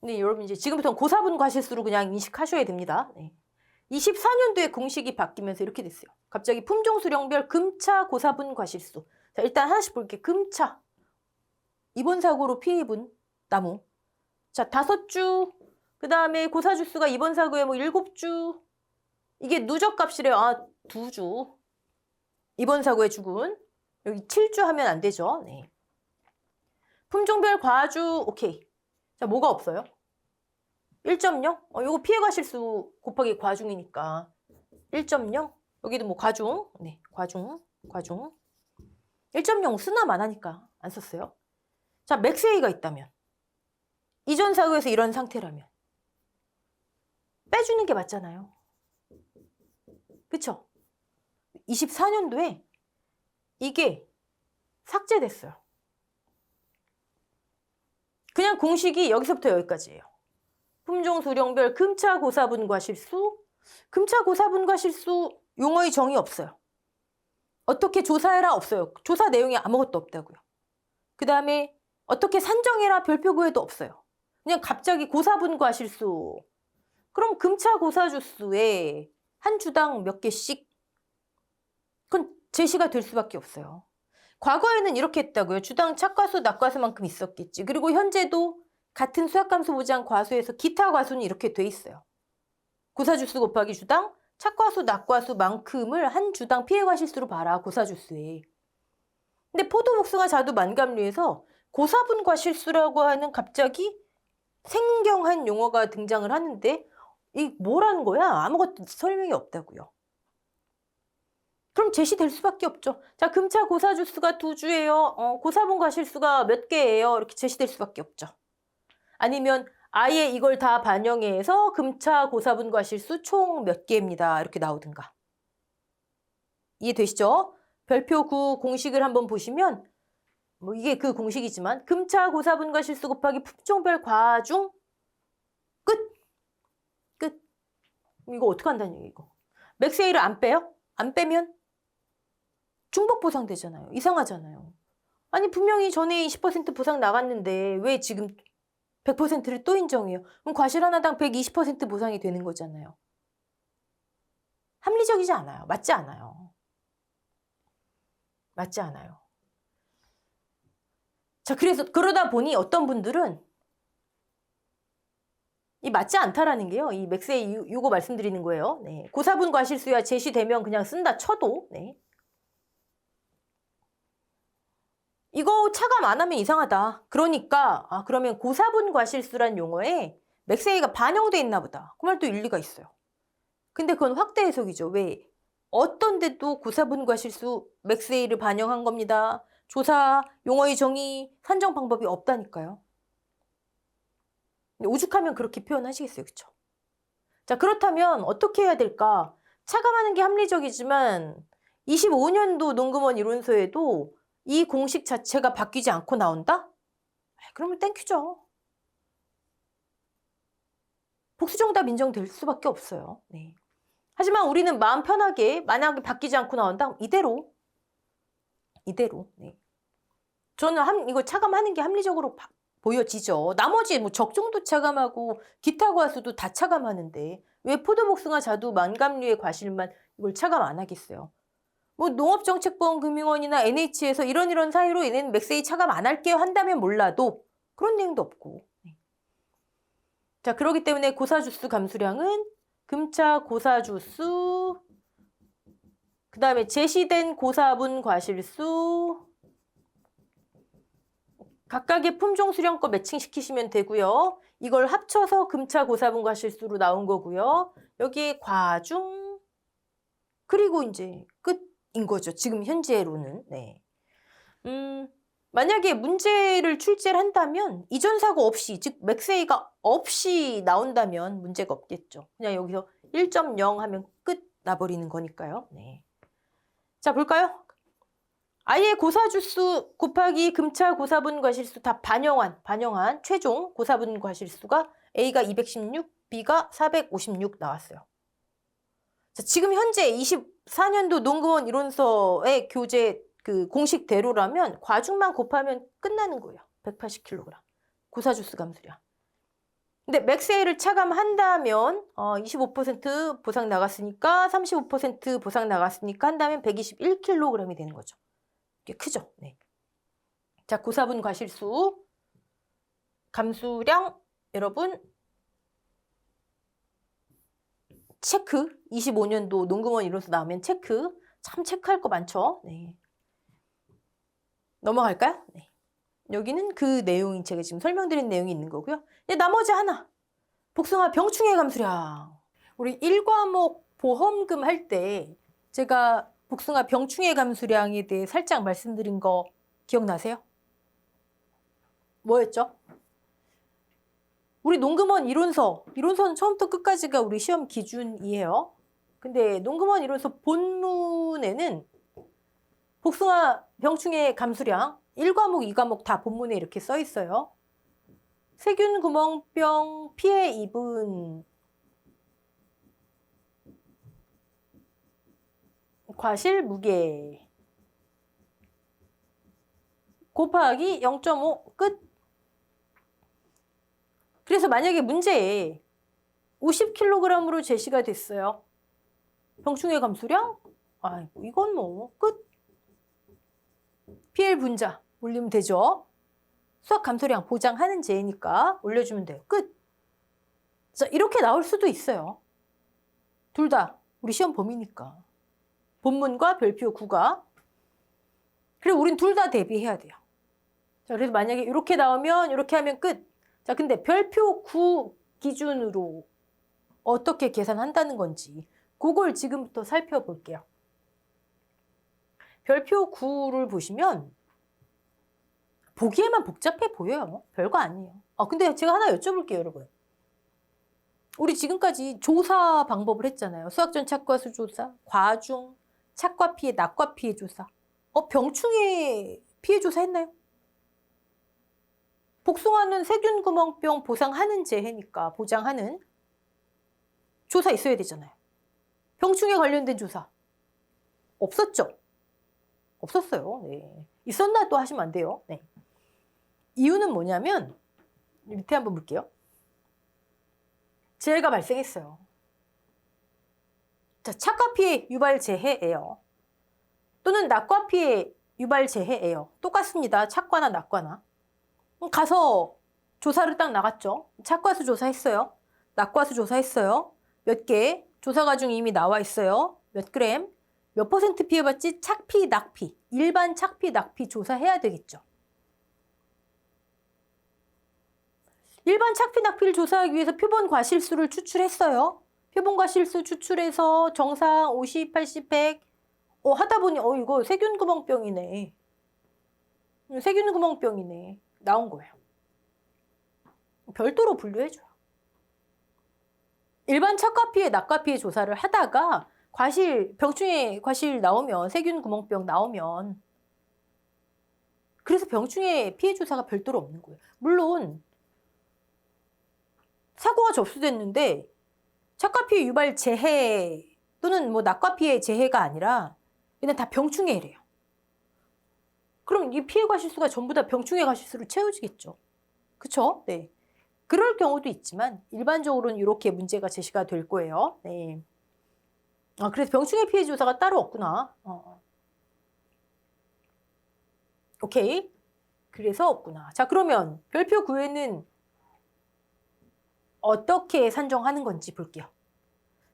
네, 여러분 이제 지금부터는 고사분 과실수로 그냥 인식하셔야 됩니다. 네. 24년도에 공식이 바뀌면서 이렇게 됐어요. 갑자기 품종수령별 금차 고사분 과실수. 자, 일단 하나씩 볼게요. 금차. 이번 사고로 피해 입은 나무. 자, 5주. 그 다음에 고사주수가 이번 사고에 뭐 7주. 이게 누적 값이래요. 2주. 이번 사고의 주군. 여기 7주 하면 안 되죠. 네. 품종별 과주 오케이. 자, 뭐가 없어요? 1.0? 이거 피해가 실수 곱하기 과중이니까 1.0. 여기도 뭐 과중. 네, 과중. 1.0 쓰나만 하니까 안 썼어요. 자, 맥스A가 있다면 이전 사고에서 이런 상태라면 빼주는 게 맞잖아요. 그쵸? 24년도에 이게 삭제됐어요. 그냥 공식이 여기서부터 여기까지예요. 품종 수령별 금차 고사분과 실수. 금차 고사분과 실수 용어의 정의 없어요. 어떻게 조사해라 없어요. 조사 내용이 아무것도 없다고요. 그 다음에 어떻게 산정해라 별표구에도 없어요. 그냥 갑자기 고사분과 실수. 그럼 금차 고사주수에 한 주당 몇 개씩? 그건 제시가 될 수밖에 없어요. 과거에는 이렇게 했다고요. 주당 착과수, 낙과수만큼 있었겠지. 그리고 현재도 같은 수학감소 보장 과수에서 기타 과수는 이렇게 돼 있어요. 고사주수 곱하기 주당 착과수, 낙과수만큼을 한 주당 피해과 실수로 봐라. 고사주수에. 근데 포도복숭아 자두 만감류에서 고사분과 실수라고 하는 갑자기 생경한 용어가 등장을 하는데 이 뭐라는 거야? 아무것도 설명이 없다고요. 그럼 제시될 수밖에 없죠. 자, 금차 고사주수가 2주예요. 고사분 과실수가 몇 개예요? 이렇게 제시될 수밖에 없죠. 아니면 아예 이걸 다 반영해서 금차 고사분 과실수 총 몇 개입니다. 이렇게 나오든가. 이해되시죠? 별표 9 공식을 한번 보시면 뭐 이게 그 공식이지만 금차 고사분 과실수 곱하기 품종별 과중 끝. 이거 어떻게 한다는 얘기 이거. 맥스A를 안 빼요? 안 빼면 중복 보상되잖아요. 이상하잖아요. 아니 분명히 전에 20% 보상 나갔는데 왜 지금 100%를 또 인정해요? 그럼 과실 하나당 120% 보상이 되는 거잖아요. 합리적이지 않아요. 맞지 않아요. 맞지 않아요. 자, 그래서 그러다 보니 어떤 분들은 이 맞지 않다라는 게요. 이 맥스A 요거 말씀드리는 거예요. 네. 고사분 과실수야 제시되면 그냥 쓴다 쳐도 네. 이거 차감 안 하면 이상하다. 그러니까 그러면 고사분 과실수란 용어에 맥스A가 반영돼 있나 보다. 그 말도 일리가 있어요. 근데 그건 확대 해석이죠. 왜? 어떤 데도 고사분 과실수 맥스A를 반영한 겁니다. 조사, 용어의 정의, 산정 방법이 없다니까요. 오죽하면 그렇게 표현하시겠어요. 그쵸? 자, 그렇다면 어떻게 해야 될까? 차감하는 게 합리적이지만 25년도 농금원 이론서에도 이 공식 자체가 바뀌지 않고 나온다? 그러면 땡큐죠. 복수정답 인정될 수밖에 없어요. 네. 하지만 우리는 마음 편하게 만약에 바뀌지 않고 나온다? 이대로. 네. 저는 이거 차감하는 게 합리적으로 보여지죠. 나머지 뭐 적정도 차감하고 기타 과수도 다 차감하는데 왜 포도복숭아 자두 만감류의 과실만 이걸 차감 안 하겠어요? 뭐 농업정책보험금융원이나 NH에서 이런 사유로 얘네는 맥스A 차감 안 할게요 한다면 몰라도 그런 내용도 없고. 자, 그렇기 때문에 고사주수 감수량은 금차 고사주수, 그 다음에 제시된 고사분 과실수, 각각의 품종 수령껏 매칭시키시면 되고요. 이걸 합쳐서 금차 고사분 과실수로 나온 거고요. 여기에 과중, 그리고 이제 끝인 거죠. 지금 현재로는. 네. 만약에 문제를 출제를 한다면 이전 사고 없이, 즉 맥스A가 없이 나온다면 문제가 없겠죠. 그냥 여기서 1.0 하면 끝 나버리는 거니까요. 네. 자, 볼까요? 아예 고사주수 곱하기 금차 고사분 과실수 다 반영한 최종 고사분 과실수가 A가 216, B가 456 나왔어요. 자, 지금 현재 24년도 농금원 이론서의 교재 그 공식대로라면 과중만 곱하면 끝나는 거예요. 180kg. 고사주수 감수량. 근데 맥스A를 차감한다면 25% 보상 나갔으니까 35% 보상 나갔으니까 한다면 121kg이 되는 거죠. 꽤 크죠. 네. 자, 고사분 과실수 감수량 여러분 체크. 25년도 농금원 이론서 나오면 체크. 참 체크할 거 많죠. 네. 넘어갈까요? 네. 여기는 그 내용인 제가 지금 설명드린 내용이 있는 거고요. 이제 나머지 하나. 복숭아 병충해 감수량. 우리 1과목 보험금 할 때 제가 복숭아 병충해 감수량에 대해 살짝 말씀드린 거 기억나세요? 뭐였죠? 우리 농금원 이론서는 처음부터 끝까지가 우리 시험 기준이에요. 근데 농금원 이론서 본문에는 복숭아 병충해 감수량 1과목, 2과목 다 본문에 이렇게 써 있어요. 세균 구멍병 피해 입은 과실 무게 곱하기 0.5 끝. 그래서 만약에 문제에 50kg으로 제시가 됐어요. 병충해 감수량? 아이고 이건 뭐 끝. PL 분자 올리면 되죠. 수확 감소량 보장하는 제니까 올려주면 돼요. 끝. 자, 이렇게 나올 수도 있어요. 둘 다 우리 시험 범위니까. 본문과 별표 9가. 그리고 우린 둘 다 대비해야 돼요. 자, 그래서 만약에 이렇게 나오면 이렇게 하면 끝. 자, 근데 별표 9 기준으로 어떻게 계산한다는 건지 그걸 지금부터 살펴볼게요. 별표 9를 보시면 보기에만 복잡해 보여요. 별거 아니에요. 근데 제가 하나 여쭤볼게요, 여러분. 우리 지금까지 조사 방법을 했잖아요. 수학전 착과수 조사, 과중, 착과 피해, 낙과 피해 조사. 병충해 피해 조사 했나요? 복숭아는 세균 구멍병 보상하는 재해니까 보장하는 조사 있어야 되잖아요. 병충해 관련된 조사 없었죠? 없었어요. 네. 있었나 또 하시면 안 돼요. 네. 이유는 뭐냐면 밑에 한번 볼게요. 재해가 발생했어요. 자, 착과 피해 유발 재해예요. 또는 낙과 피해 유발 재해예요. 똑같습니다. 착과나 낙과나. 가서 조사를 딱 나갔죠. 착과수 조사했어요. 낙과수 조사했어요. 몇 개, 조사 과정이 이미 나와 있어요. 몇 그램, 몇 퍼센트 피해받지? 착피, 낙피, 일반 착피, 낙피 조사해야 되겠죠. 일반 착피, 낙피를 조사하기 위해서 표본 과실수를 추출했어요. 표본 과실수 추출해서 정상 50, 80, 100 하다 보니 이거 세균구멍병이네. 세균구멍병이네. 나온 거예요. 별도로 분류해줘요. 일반 착과 피해, 낙과 피해 조사를 하다가 병충해 과실 나오면, 세균 구멍병 나오면, 그래서 병충해 피해 조사가 별도로 없는 거예요. 물론 사고가 접수됐는데 착과 피해 유발 재해 또는 뭐 낙과 피해 재해가 아니라 그냥 다 병충해래요. 그럼 이 피해 과실수가 전부 다 병충해 과실수로 채워지겠죠. 그쵸? 네. 그럴 경우도 있지만 일반적으로는 이렇게 문제가 제시가 될 거예요. 네. 그래서 병충해 피해 조사가 따로 없구나. 오케이. 그래서 없구나. 자, 그러면 별표 9에는 어떻게 산정하는 건지 볼게요.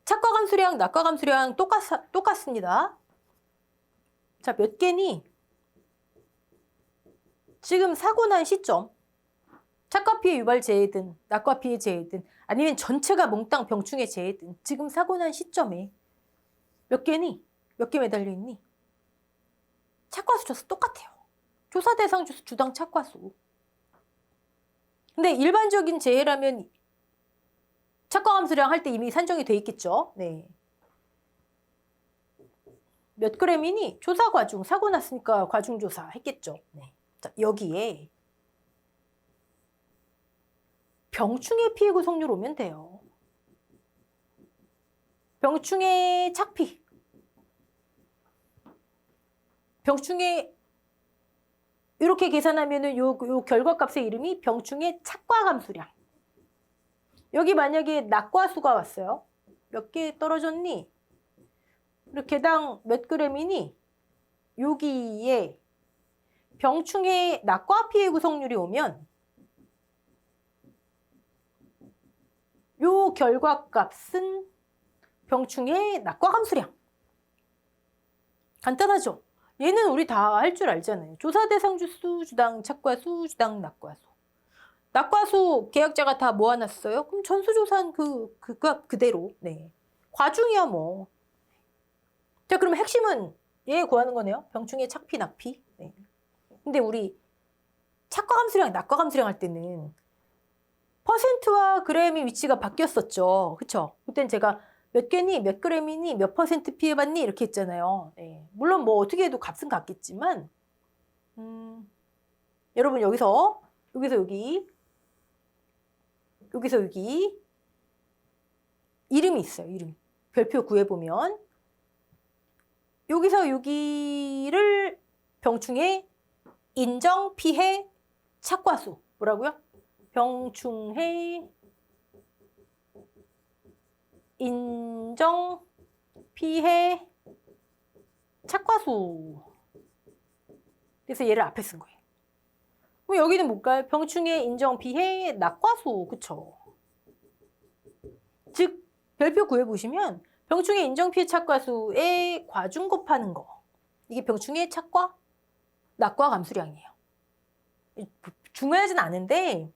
착과 감수량, 낙과 감수량 똑같습니다. 자, 몇 개니? 지금 사고 난 시점, 착과 피해 유발 재해든 낙과 피해 재해든 아니면 전체가 몽땅 병충해 재해든 지금 사고 난 시점에 몇 개니? 몇 개 매달려 있니? 착과수 조사 똑같아요. 조사 대상 주당 착과수. 근데 일반적인 재해라면 착과 감수량 할 때 이미 산정이 돼 있겠죠. 네. 몇 그램이니? 조사 과중, 사고 났으니까 과중 조사 했겠죠. 네. 자, 여기에 병충해 피해 구성률 오면 돼요. 병충해 착피. 병충해 이렇게 계산하면은 요 결과값의 이름이 병충해 착과 감수량. 여기 만약에 낙과수가 왔어요. 몇 개 떨어졌니? 개당 몇 그램이니? 여기에 병충해 낙과 피해 구성률이 오면 요 결과값은 병충해 낙과 감수량. 간단하죠? 얘는 우리 다 할 줄 알잖아요. 조사 대상 주수, 주당, 착과수, 주당, 낙과수. 낙과수 계약자가 다 모아놨어요. 그럼 전수조사한 그 값 그대로. 네. 과중이야 뭐. 자, 그럼 핵심은 얘 구하는 거네요. 병충해 착피, 낙피. 네. 근데 우리 착과 감수량, 낙과 감수량 할 때는 퍼센트와 그램의 위치가 바뀌었었죠. 그쵸? 그땐 제가 몇 개니, 몇 그램이니, 몇 퍼센트 피해봤니? 이렇게 했잖아요. 네. 물론 뭐 어떻게 해도 값은 같겠지만, 여러분 여기서 여기, 이름이 있어요. 이름. 별표 구해보면 여기서 여기를 병충해 인정 피해 착과수. 뭐라고요? 병충해 인정 피해 착과수. 그래서 얘를 앞에 쓴 거예요. 그럼 여기는 뭘까요? 병충해 인정 피해 낙과수. 그쵸? 즉 별표 구해보시면 병충해 인정 피해 착과수에 과중 곱하는 거. 이게 병충해 착과 낙과 감수량이에요. 중요하진 않은데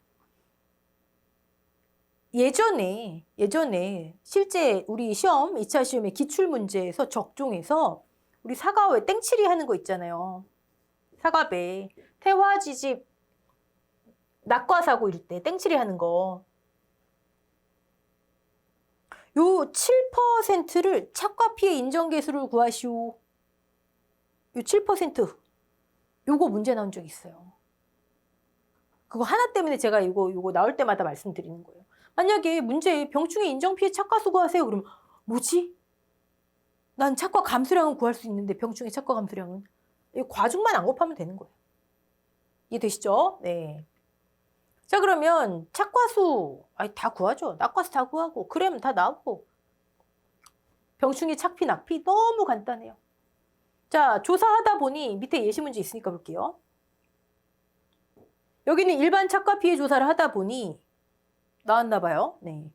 예전에 실제 우리 시험 2차 시험의 기출문제에서 적종해서 우리 사과회 땡칠이 하는 거 있잖아요. 사과배 태화지집 낙과사고 이럴 때 땡칠이 하는 거. 요 7%를 착과 피해 인정계수를 구하시오. 요 7% 요거 문제 나온 적 있어요. 그거 하나 때문에 제가 요거 나올 때마다 말씀드리는 거예요. 만약에 문제에 병충해 인정피해 착과수 구하세요. 그러면 뭐지? 난 착과 감수량은 구할 수 있는데 병충해 착과 감수량은 과중만 안 곱하면 되는 거예요. 이해되시죠? 네. 자, 그러면 착과수 다 구하죠. 낙과수 다 구하고 그램 다 나오고 병충해 착피 낙피 너무 간단해요. 자, 조사하다 보니 밑에 예시 문제 있으니까 볼게요. 여기는 일반 착과 피해 조사를 하다 보니 나왔나 봐요. 네.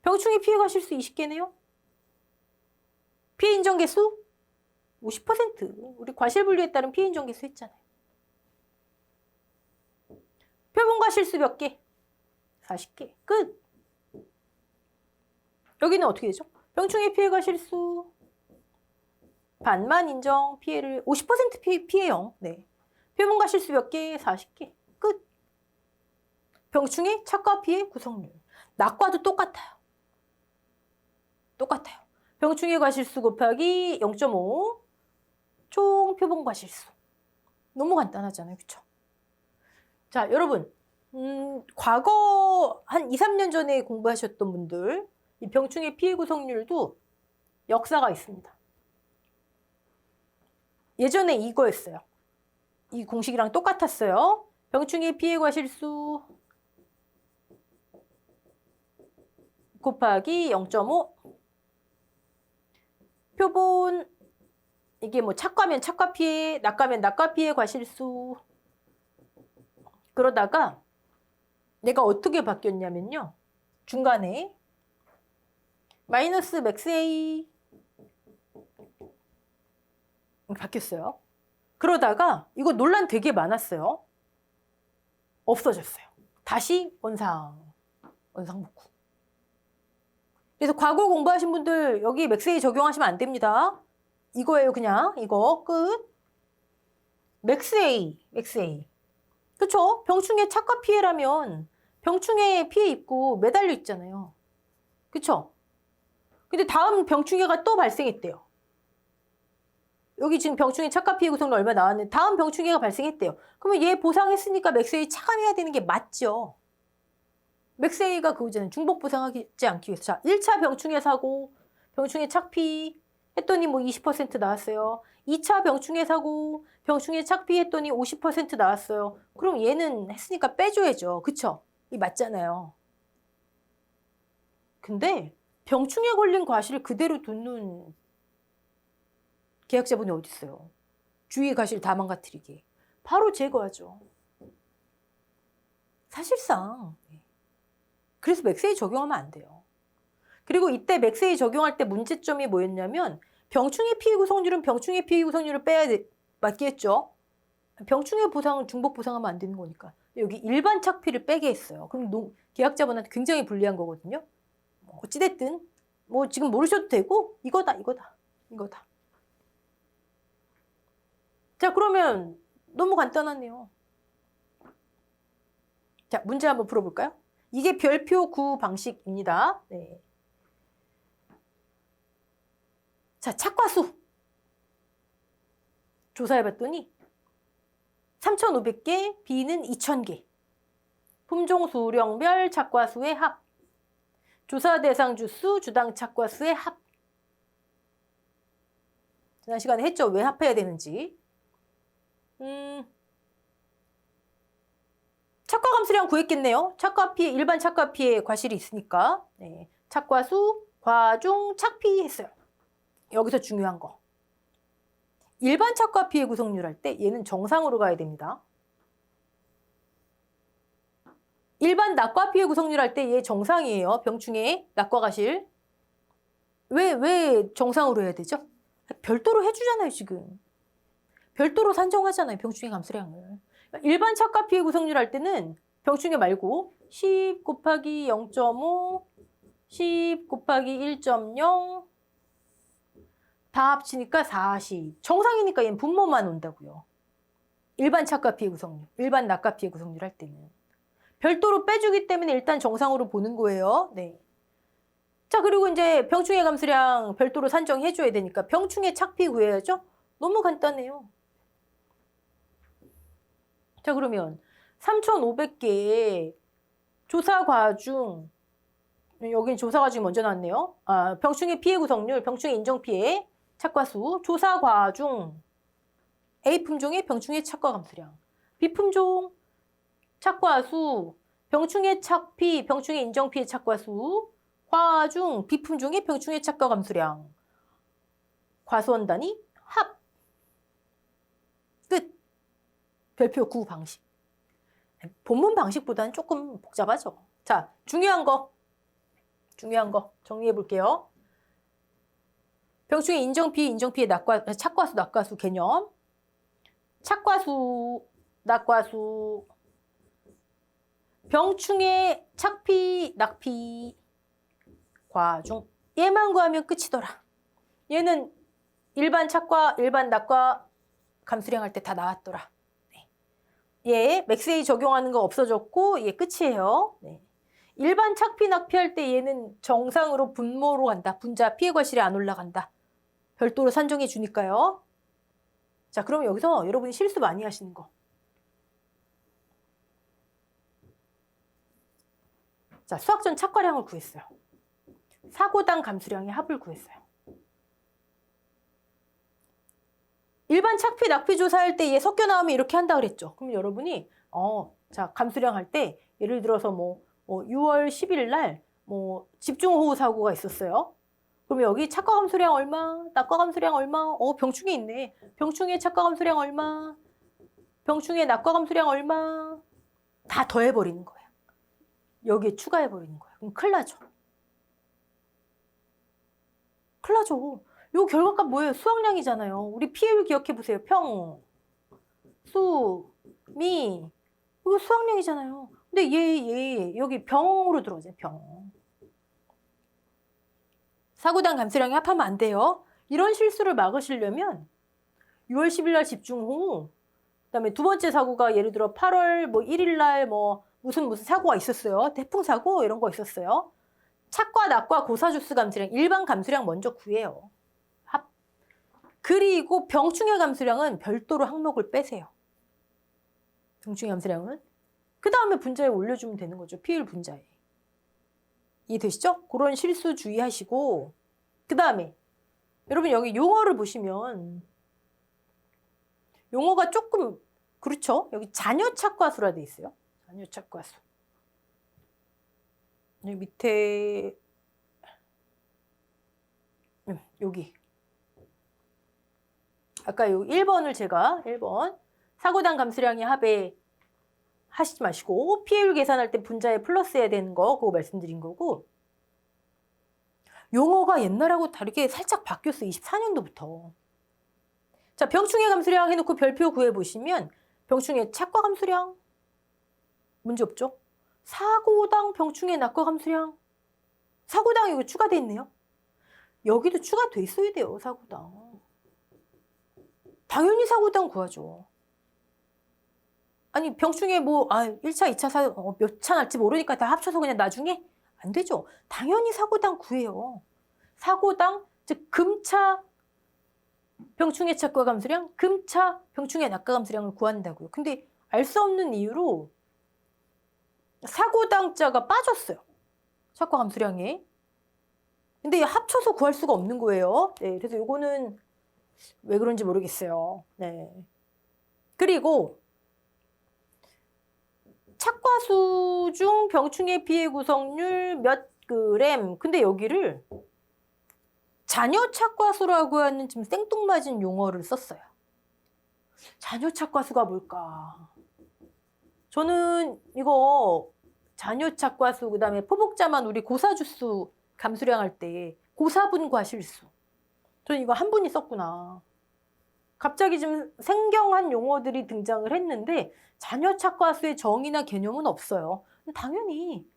병충해 피해가 실수 20개네요. 피해 인정 개수 50%. 우리 과실분류에 따른 피해 인정 개수 했잖아요. 표본과 실수 몇 개? 40개. 끝. 여기는 어떻게 되죠? 병충해 피해가 실수 반만 인정 피해를 50% 피해형. 네. 표본과 실수 몇 개? 40개. 끝. 병충해 착과 피해 구성률. 낙과도 똑같아요. 병충해 과실수 곱하기 0.5 총 표본 과실수. 너무 간단하잖아요. 그쵸? 자, 여러분 과거 한 2, 3년 전에 공부하셨던 분들 이 병충해 피해 구성률도 역사가 있습니다. 예전에 이거였어요. 이 공식이랑 똑같았어요. 병충해 피해 과실수 곱하기 0.5 표본 이게 뭐 착과면 착과 피해, 낙과면 낙과 피해 과실수. 그러다가 내가 어떻게 바뀌었냐면요. 중간에 마이너스 맥스 A 바뀌었어요. 그러다가 이거 논란 되게 많았어요. 없어졌어요. 다시 원상복구. 그래서 과거 공부하신 분들 여기 맥스 A 적용하시면 안 됩니다. 이거예요. 그냥 이거 끝. 맥스 A. 그쵸? 병충해 착과 피해라면 병충해 피해 입고 매달려 있잖아요. 그쵸? 근데 다음 병충해가 또 발생했대요. 여기 지금 병충해 착과 피해 구성률 얼마 나왔는데 다음 병충해가 발생했대요. 그러면 얘 보상했으니까 맥스 A 차감해야 되는 게 맞죠. 맥스 A가 그거잖아요. 중복 보상하지 않기 위해서. 자, 1차 병충해 사고, 병충해 착피 했더니 뭐 20% 나왔어요. 2차 병충해 사고, 병충해 착피 했더니 50% 나왔어요. 그럼 얘는 했으니까 빼줘야죠. 그쵸? 이 맞잖아요. 근데 병충해 걸린 과실을 그대로 둔는 계약자분이 어디 있어요? 주위의 과실 다 망가뜨리게. 바로 제거하죠. 사실상. 그래서 맥스 A 적용하면 안 돼요. 그리고 이때 맥스 A 적용할 때 문제점이 뭐였냐면 병충해 피해 구성률은 병충해 피해 구성률을 맞겠죠? 병충해 보상은 중복 보상하면 안 되는 거니까. 여기 일반 착피를 빼게 했어요. 그럼 계약자분한테 굉장히 불리한 거거든요. 어찌됐든 뭐 지금 모르셔도 되고 이거다. 자, 그러면 너무 간단하네요. 자, 문제 한번 풀어볼까요? 이게 별표 구 방식입니다. 네. 자, 착과수 조사해봤더니 3,500개, B는 2,000개. 품종 수령별 착과수의 합. 조사 대상 주수, 주당 착과수의 합. 지난 시간에 했죠? 왜 합해야 되는지. 착과 감수량 구했겠네요. 착과 피해, 일반 착과 피해 과실이 있으니까. 네. 착과수, 과중, 착피 했어요. 여기서 중요한 거. 일반 착과 피해 구성률 할 때 얘는 정상으로 가야 됩니다. 일반 낙과 피해 구성률 할 때 얘 정상이에요. 병충해, 낙과 과실. 왜 정상으로 해야 되죠? 별도로 해주잖아요, 지금. 별도로 산정하잖아요, 병충해 감수량을. 일반 착과 피해 구성률 할 때는 병충해 말고 10 곱하기 0.5, 10 곱하기 1.0 다 합치니까 40. 정상이니까 얘는 분모만 온다고요. 일반 착과 피해 구성률, 일반 낙과 피해 구성률 할 때는. 별도로 빼주기 때문에 일단 정상으로 보는 거예요. 네. 자, 그리고 이제 병충해 감수량 별도로 산정해줘야 되니까 병충해 착피 구해야죠. 너무 간단해요. 자, 그러면 3,500개의 조사 과중, 여기는 조사 과중이 먼저 나왔네요. 병충해 피해 구성률, 병충해 인정 피해, 착과수, 조사 과중, A 품종의 병충해 착과 감수량, B 품종 착과수, 병충해 착피, 병충해 인정 피해 착과수, 과중, B 품종의 병충해 착과 감수량, 과수원 단위 합. 끝. 별표 9 방식. 본문 방식보다는 조금 복잡하죠. 자, 중요한 거 정리해 볼게요. 병충해 인정 피해, 인정 피해, 착과수, 낙과수 개념. 착과수, 낙과수, 병충해 착피, 낙피, 과중. 얘만 구하면 끝이더라. 얘는 일반 착과, 일반 낙과 감수량 할 때 다 나왔더라. 네. 얘 맥스웨이 적용하는 거 없어졌고 얘 끝이에요. 네. 일반 착피, 낙피 할 때 얘는 정상으로 분모로 간다. 분자 피해 과실이 안 올라간다. 별도로 산정해 주니까요. 자, 그럼 여기서 여러분이 실수 많이 하시는 거. 자, 수학전 착과량을 구했어요. 사고당 감수량의 합을 구했어요. 일반 착피, 낙피 조사할 때 얘 섞여 나오면 이렇게 한다 그랬죠. 그럼 여러분이 자, 감수량 할 때 예를 들어서 6월 10일 날 집중호우 사고가 있었어요. 그럼 여기 착과 감수량 얼마, 낙과 감수량 얼마, 병충해 있네. 병충해 착과 감수량 얼마, 병충해 낙과 감수량 얼마, 다 더해버리는 거예요. 여기에 추가해버리는 거예요. 그럼 큰일 나죠. 큰일 나죠. 요 결과값 뭐예요? 수학량이잖아요. 우리 피해율 기억해보세요. 평, 수, 미. 이거 수학량이잖아요. 근데 얘 여기 병으로 들어오죠. 병. 사고당 감수량이 합하면 안 돼요. 이런 실수를 막으시려면 6월 10일 날 집중호우, 그다음에 두 번째 사고가 예를 들어 8월 1일 날 무슨 사고가 있었어요. 태풍 사고 이런 거 있었어요. 착과 낙과 고사주수 감수량, 일반 감수량 먼저 구해요. 합. 그리고 병충해 감수량은 별도로 항목을 빼세요. 병충해 감수량은. 그 다음에 분자에 올려주면 되는 거죠. 피해율 분자에. 이해되시죠? 그런 실수 주의하시고, 그 다음에 여러분 여기 용어를 보시면 용어가 조금 그렇죠? 여기 자녀 착과수라 돼 있어요. 자녀 착과수. 여기 밑에 여기 아까 요 1번을 제가 1번 사고당 감수량의 합에 하시지 마시고 피해율 계산할 때 분자에 플러스 해야 되는 거 그거 말씀드린 거고, 용어가 옛날하고 다르게 살짝 바뀌었어요. 24년도부터. 자, 병충해 감수량 해놓고 별표 구해보시면 병충해 착과 감수량 문제 없죠? 사고당 병충해 낙과 감수량. 사고당 이거 추가돼 있네요. 여기도 추가돼 있어야 돼요. 사고당. 당연히 사고당 구하죠. 아니 병충해 뭐 1차, 2차, 몇 차 날지 모르니까 다 합쳐서 그냥 나중에? 안 되죠. 당연히 사고당 구해요. 사고당, 즉 금차 병충해 착과 감수량, 금차 병충해 낙과 감수량을 구한다고요. 근데 알 수 없는 이유로 사고당자가 빠졌어요. 착과 감수량에. 근데 합쳐서 구할 수가 없는 거예요. 네, 그래서 요거는 왜 그런지 모르겠어요. 네. 그리고 착과수 중 병충해 피해 구성률 몇 그램. 근데 여기를 잔여 착과수라고 하는 지금 생뚱맞은 용어를 썼어요. 잔여 착과수가 뭘까? 저는 이거 잔여 착과수 그다음에 포복자만 우리 고사주수 감수량 할 때 고사분 과실수. 저는 이거 한 분이 썼구나. 갑자기 좀 생경한 용어들이 등장을 했는데 잔여 착과수의 정의나 개념은 없어요. 당연히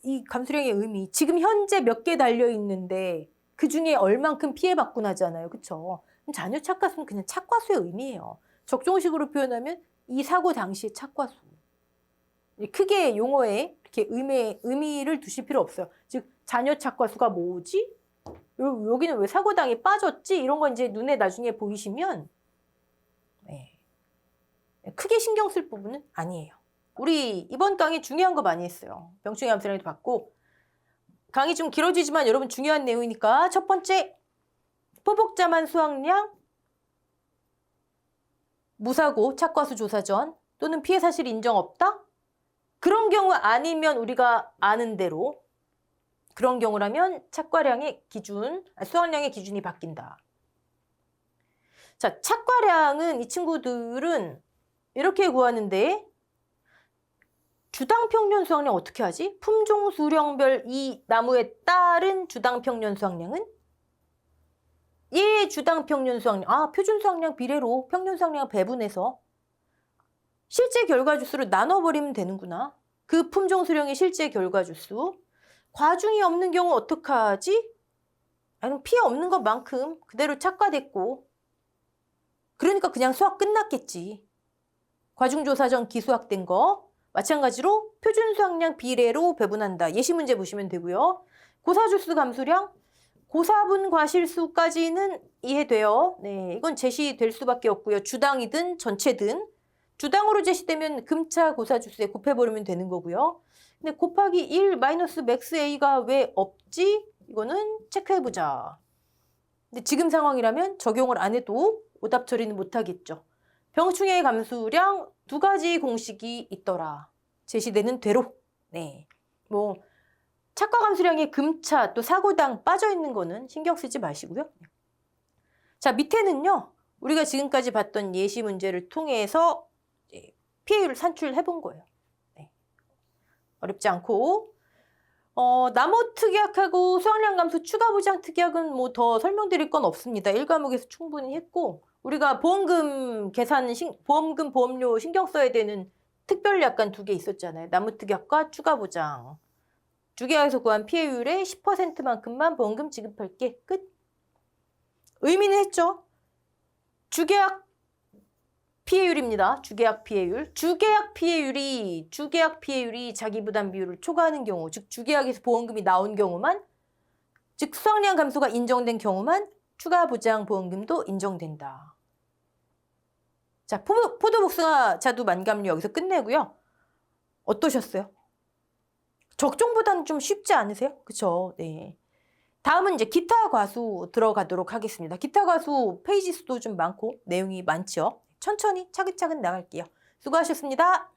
이 감수량의 의미, 지금 현재 몇 개 달려 있는데 그 중에 얼만큼 피해받고 나잖아요. 그쵸? 잔여 착과수는 그냥 착과수의 의미예요. 적정식으로 표현하면 이 사고 당시의 착과수. 크게 용어에 이렇게 의미를 두실 필요 없어요. 즉 잔여 착과수가 뭐지? 여기는 왜 사고당에 빠졌지? 이런 거 이제 눈에 나중에 보이시면 크게 신경 쓸 부분은 아니에요. 우리 이번 강의 중요한 거 많이 했어요. 병충해 감수량도 받고. 강의 좀 길어지지만 여러분 중요한 내용이니까 첫 번째, 포복자만 수확량, 무사고, 착과수 조사 전 또는 피해 사실 인정 없다? 그런 경우 아니면 우리가 아는 대로 그런 경우라면 착과량의 기준, 수확량의 기준이 바뀐다. 자, 착과량은 이 친구들은 이렇게 구하는데 주당 평년 수확량 어떻게 하지? 품종 수령별 이 나무에 따른 주당 평년 수확량은 주당 평년 수확량, 표준 수확량 비례로 평년 수확량을 배분해서 실제 결과 주수로 나눠버리면 되는구나. 그 품종 수령의 실제 결과 주수. 과중이 없는 경우 어떡하지? 아니, 피해 없는 것만큼 그대로 착과됐고 그러니까 그냥 수확 끝났겠지. 과중조사 전 기수확된 거 마찬가지로 표준 수확량 비례로 배분한다. 예시 문제 보시면 되고요. 고사주수 감수량, 고사분 과실수까지는 이해돼요. 네, 이건 제시될 수밖에 없고요. 주당이든 전체든 주당으로 제시되면 금차 고사주수에 곱해버리면 되는 거고요. 근데 곱하기 1 마이너스 맥스 A가 왜 없지? 이거는 체크해보자. 근데 지금 상황이라면 적용을 안 해도 오답 처리는 못하겠죠. 병충해 감수량 두 가지 공식이 있더라. 제시되는 대로. 네. 뭐 착과 감수량에 금차 또 사고당 빠져 있는 거는 신경 쓰지 마시고요. 자, 밑에는요. 우리가 지금까지 봤던 예시 문제를 통해서 피해율을 산출해 본 거예요. 네. 어렵지 않고 나무 특약하고 수확량 감소 추가 보장 특약은 뭐 더 설명드릴 건 없습니다. 1과목에서 충분히 했고 우리가 보험금 계산, 보험금 보험료 신경 써야 되는 특별 약관 2개 있었잖아요. 나무 특약과 추가 보장. 주계약에서 구한 피해율의 10%만큼만 보험금 지급할게. 끝. 의미는 했죠. 주계약 피해율입니다. 주계약 피해율. 주계약 피해율이 자기 부담 비율을 초과하는 경우, 즉 주계약에서 보험금이 나온 경우만, 즉 수확량 감소가 인정된 경우만 추가 보장 보험금도 인정된다. 자, 포도복숭아 자두 만감류 여기서 끝내고요. 어떠셨어요? 적정보다는 좀 쉽지 않으세요? 그쵸? 네. 다음은 이제 기타 과수 들어가도록 하겠습니다. 기타 과수 페이지 수도 좀 많고 내용이 많죠? 천천히 차근차근 나갈게요. 수고하셨습니다.